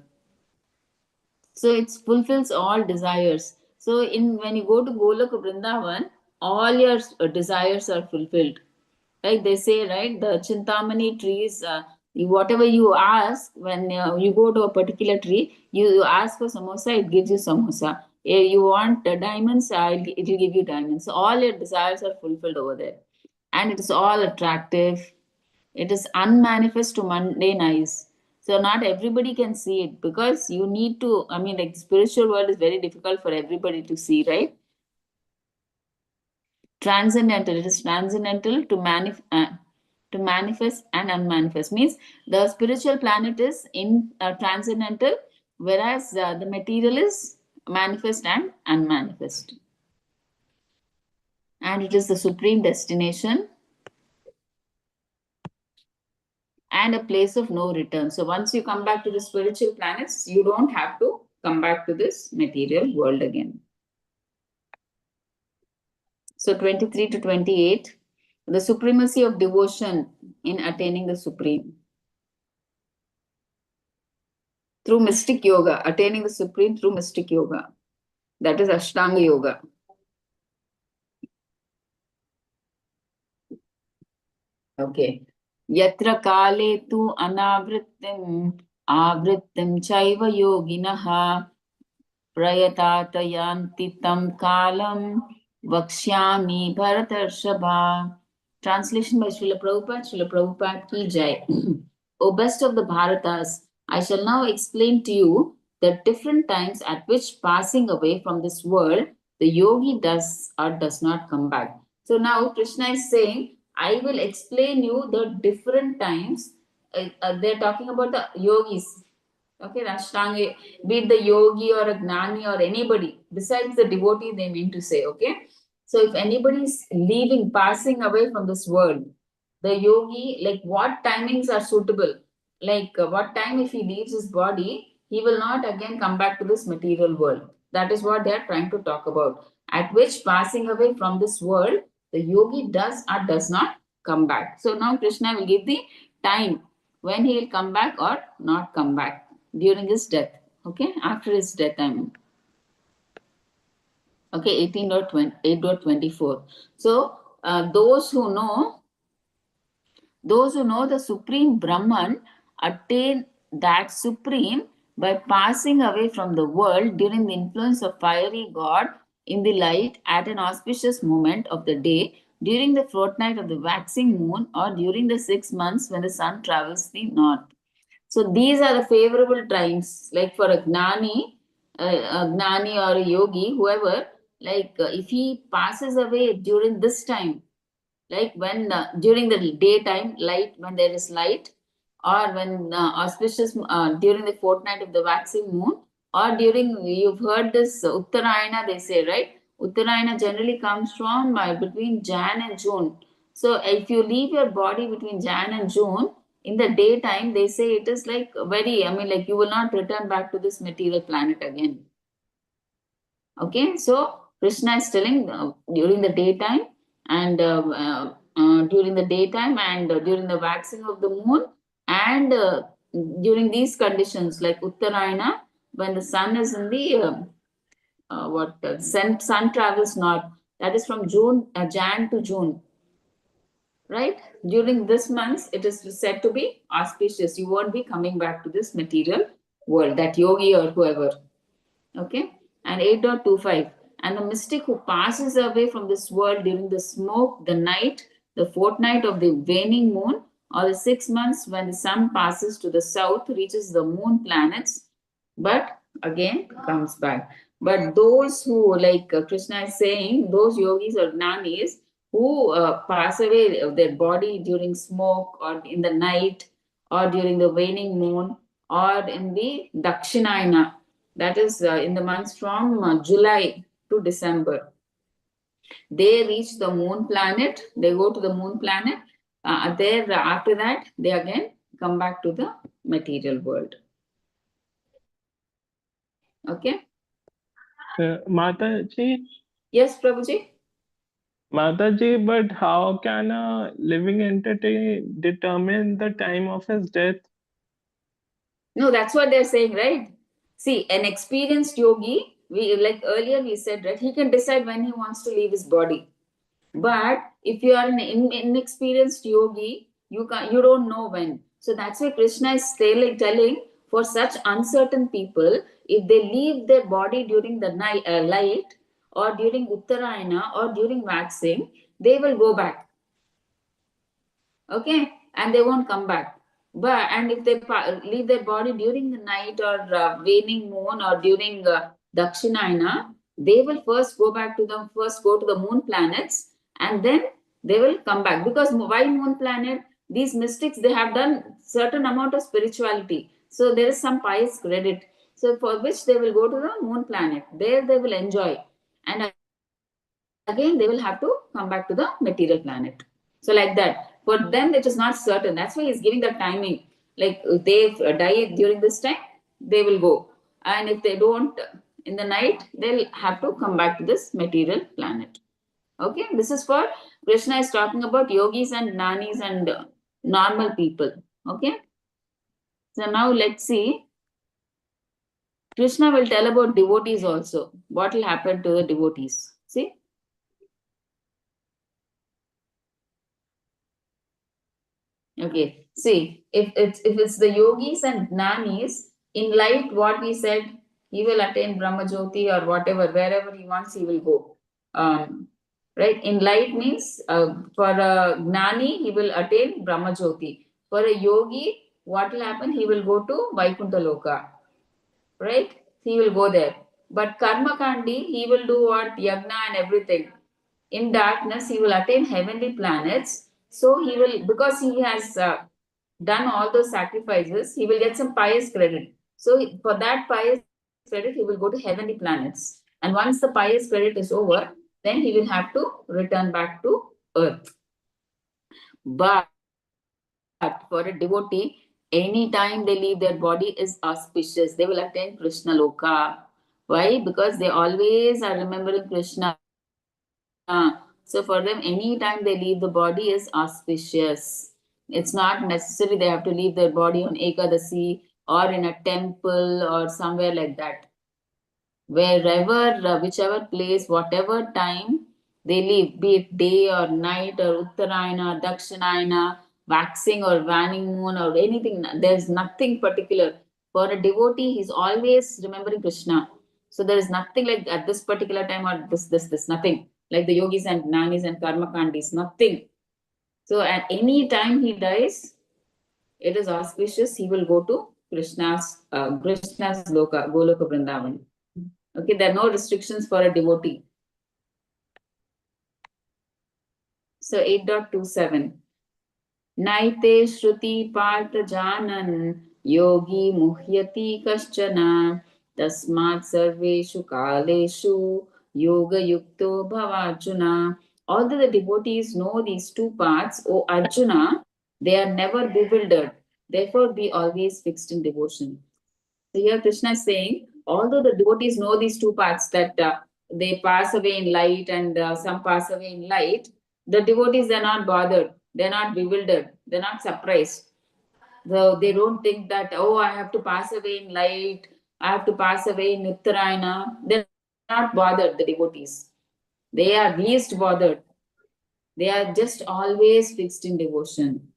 So it fulfills all desires. So in when you go to Golok Vrindavan, all your desires are fulfilled. Like they say, right? The Chintamani trees, whatever you ask, when you go to a particular tree, you ask for samosa, it gives you samosa. You want diamonds, it will give you diamonds. So all your desires are fulfilled over there. And it is all attractive. It is unmanifest to mundane eyes. So not everybody can see it because you need to, I mean, like the spiritual world is very difficult for everybody to see, right? Transcendental, it is transcendental to manifest and unmanifest. Means the spiritual planet is in transcendental, whereas the material is manifest and unmanifest. And it is the supreme destination and a place of no return. So once you come back to the spiritual planets, you don't have to come back to this material world again. So 23 to 28, the supremacy of devotion in attaining the supreme. Through mystic yoga, attaining the supreme through mystic yoga. That is Ashtanga yoga. Okay. Yatra kale tu anavrittim avrittim chaiva yoginaha prayatatayanti tam kalam vakshyami bharatarshava. Translation by Srila Prabhupada. Srila Prabhupada ki jai. O best of the Bharatas, I shall now explain to you the different times at which passing away from this world, the yogi does or does not come back. So now Krishna is saying, I will explain you the different times. They're talking about the yogis. Okay, Ashtanga, be it the yogi or a gnani or anybody, besides the devotee, they mean to say, okay? So if anybody is leaving, passing away from this world, the yogi, like what timings are suitable? Like what time if he leaves his body, he will not again come back to this material world. That is what they are trying to talk about. At which passing away from this world, the yogi does or does not come back. So now Krishna will give the time when he will come back or not come back during his death. Okay, after his death, I mean. Okay, 18.8.24. So those who know Those who know the Supreme Brahman attain that Supreme by passing away from the world during the influence of fiery God in the light at an auspicious moment of the day, during the fortnight of the waxing moon, or during the 6 months when the sun travels the north. So these are the favorable times, like for a gnani or a yogi, whoever, like if he passes away during this time, like when during the daytime light, when there is light, or when auspicious during the fortnight of the waxing moon, or during, you've heard this Uttarayana, they say, right? Uttarayana generally comes from between Jan and June. So if you leave your body between Jan and June in the daytime, they say it is like very, I mean, like you will not return back to this material planet again. Okay, so Krishna is telling during the daytime and during the daytime and during the waxing of the moon, and during these conditions like Uttarayana, when the sun is in the sun travels north, that is from Jan to June, right? During this month, it is said to be auspicious. You won't be coming back to this material world, that yogi or whoever. Okay, and 8.25, and the mystic who passes away from this world during the smoke, the night, the fortnight of the waning moon, or the 6 months when the sun passes to the south, reaches the moon planets, but again comes back. But those who, like Krishna is saying, those yogis or gnanis who pass away of their body during smoke or in the night or during the waning moon or in the Dakshinayana, that is in the months from July to December, they reach the moon planet, they go to the moon planet, there after that they again come back to the material world. Okay. Mataji, Yes, Prabhuji. Mataji, but how can a living entity determine the time of his death? No, that's what they're saying, right? See, an experienced yogi, we like earlier we said, right, he can decide when he wants to leave his body. But if you are an inexperienced yogi, you don't know when. So that's why Krishna is telling for such uncertain people, if they leave their body during the night light or during Uttarayana or during waxing, they will go back. Okay, and they won't come back. But and if they leave their body during the night or waning moon or during Dakshinayana, they will first go to the moon planets, and then they will come back. Because why moon planet? These mystics, they have done certain amount of spirituality, so there is some pious credit. So for which they will go to the moon planet. There they will enjoy, and again they will have to come back to the material planet. So like that. For them, it is not certain. That's why he's giving the timing. Like if they die during this time, they will go. And if they don't in the night, they'll have to come back to this material planet. Okay, this is for Krishna is talking about yogis and nanis and normal people. Okay. So now let's see. Krishna will tell about devotees also. What will happen to the devotees? See? Okay, see, if it's the yogis and gnanis, in light, what we said, he will attain Brahma Jyoti or whatever, wherever he wants, he will go. Right? In light means for a gnani, he will attain Brahma Jyoti. For a yogi, what will happen? He will go to Vaikuntha Loka. Right? He will go there. But Karma Kandi, he will do what? Yagna and everything. In darkness, he will attain heavenly planets. So he will, because he has done all those sacrifices, he will get some pious credit. So for that pious credit, he will go to heavenly planets. And once the pious credit is over, then he will have to return back to earth. But for a devotee, anytime they leave their body is auspicious. They will attain Krishna Loka. Why? Because they always are remembering Krishna. So for them, anytime they leave the body is auspicious. It's not necessary they have to leave their body on Ekadasi or in a temple or somewhere like that. Wherever, whichever place, whatever time they leave, be it day or night or Uttarayana, Dakshinayana, waxing or waning moon or anything. There's nothing particular. For a devotee, he's always remembering Krishna. So there is nothing like at this particular time or this, nothing. Like the yogis and gnanis and karma kandis, nothing. So at any time he dies, it is auspicious, he will go to Krishna's Loka, Goloka Vrindavan. Okay, there are no restrictions for a devotee. So 8.27. Naite Shruti Partha Janan Yogi Muhyati Kaschana Tasmat Sarveshu Kaleshu Yoga Yukto Bhavajuna. Although the devotees know these two paths, O Arjuna, they are never bewildered. Therefore, be always fixed in devotion. So here Krishna is saying, although the devotees know these two paths, that they pass away in light and some pass away in light, the devotees are not bothered. They're not bewildered. They're not surprised. So they don't think that, oh, I have to pass away in light. I have to pass away in Uttarayana. They're not bothered, the devotees. They are least bothered. They are just always fixed in devotion.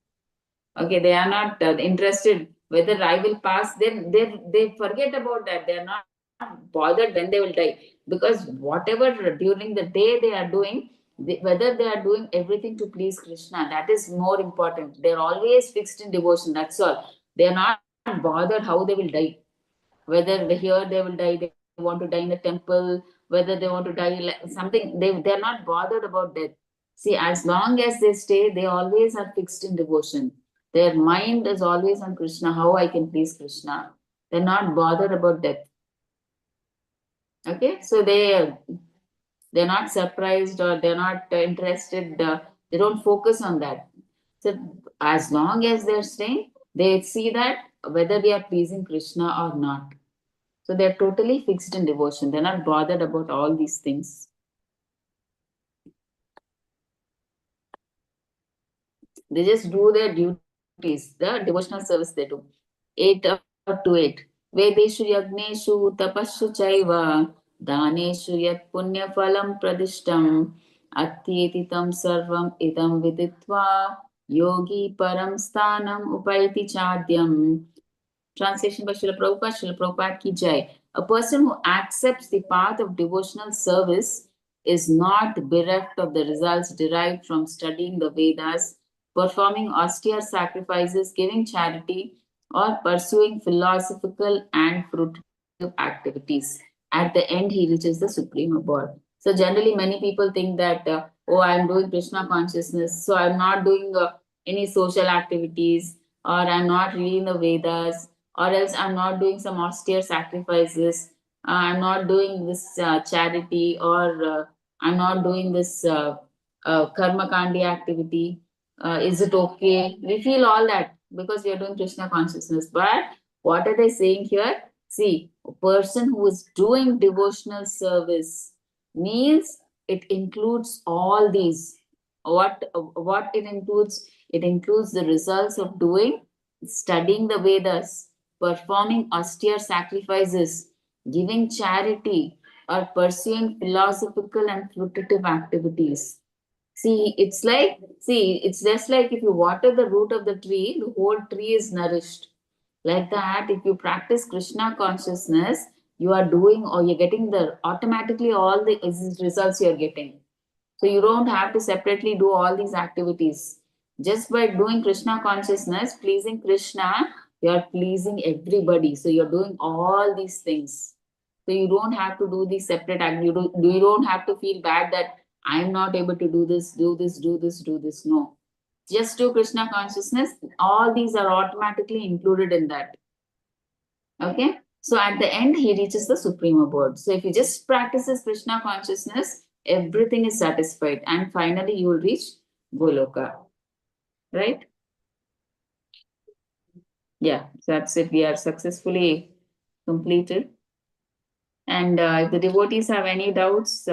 Okay, they are not interested whether I will pass. Then they forget about that. They are not bothered when they will die, because whatever during the day they are doing, whether they are doing everything to please Krishna, that is more important. They are always fixed in devotion. That's all. They are not bothered how they will die. Whether here they will die, they want to die in the temple, whether they want to die like something, they are not bothered about death. See, as long as they stay, they always are fixed in devotion. Their mind is always on Krishna, how I can please Krishna. They're not bothered about death. Okay, so they're not surprised or they're not interested. They don't focus on that. So as long as they're staying, they see that whether we are pleasing Krishna or not. So they're totally fixed in devotion. They're not bothered about all these things. They just do their duties, the devotional service they do. 8.28. Vedeshu yagneshu tapashu chaiva daneshu yat punya phalam pradishtam atyetitam sarvam idam viditva yogi param sthanam upaiti chadyam. Translation by Srila Prabhupada. Srila Prabhupada ki jai. A person who accepts the path of devotional service is not bereft of the results derived from studying the Vedas, performing austere sacrifices, giving charity, or pursuing philosophical and fruitive activities. At the end, he reaches the supreme abode. So generally, many people think that, oh, I'm doing Krishna consciousness, so I'm not doing any social activities, or I'm not reading the Vedas, or else I'm not doing some austere sacrifices, I'm not doing this charity, or I'm not doing this karma kandi activity. Is it okay? We feel all that because we are doing Krishna consciousness. But what are they saying here? See, a person who is doing devotional service means it includes all these. What it includes? It includes the results of studying the Vedas, performing austere sacrifices, giving charity, or pursuing philosophical and fruitive activities. See, it's just like if you water the root of the tree, the whole tree is nourished. Like that, if you practice Krishna consciousness, you are doing or you're getting automatically all the results you're getting. So you don't have to separately do all these activities. Just by doing Krishna consciousness, pleasing Krishna, you're pleasing everybody. So you're doing all these things. So you don't have to do these separate activities. You don't have to feel bad that I'm not able to do this, do this, do this, do this. No. Just do Krishna consciousness. All these are automatically included in that. Okay. So at the end, he reaches the supreme abode. So if he just practices Krishna consciousness, everything is satisfied. And finally, you will reach Goloka. Right? Yeah, so that's it. We are successfully completed. And if the devotees have any doubts,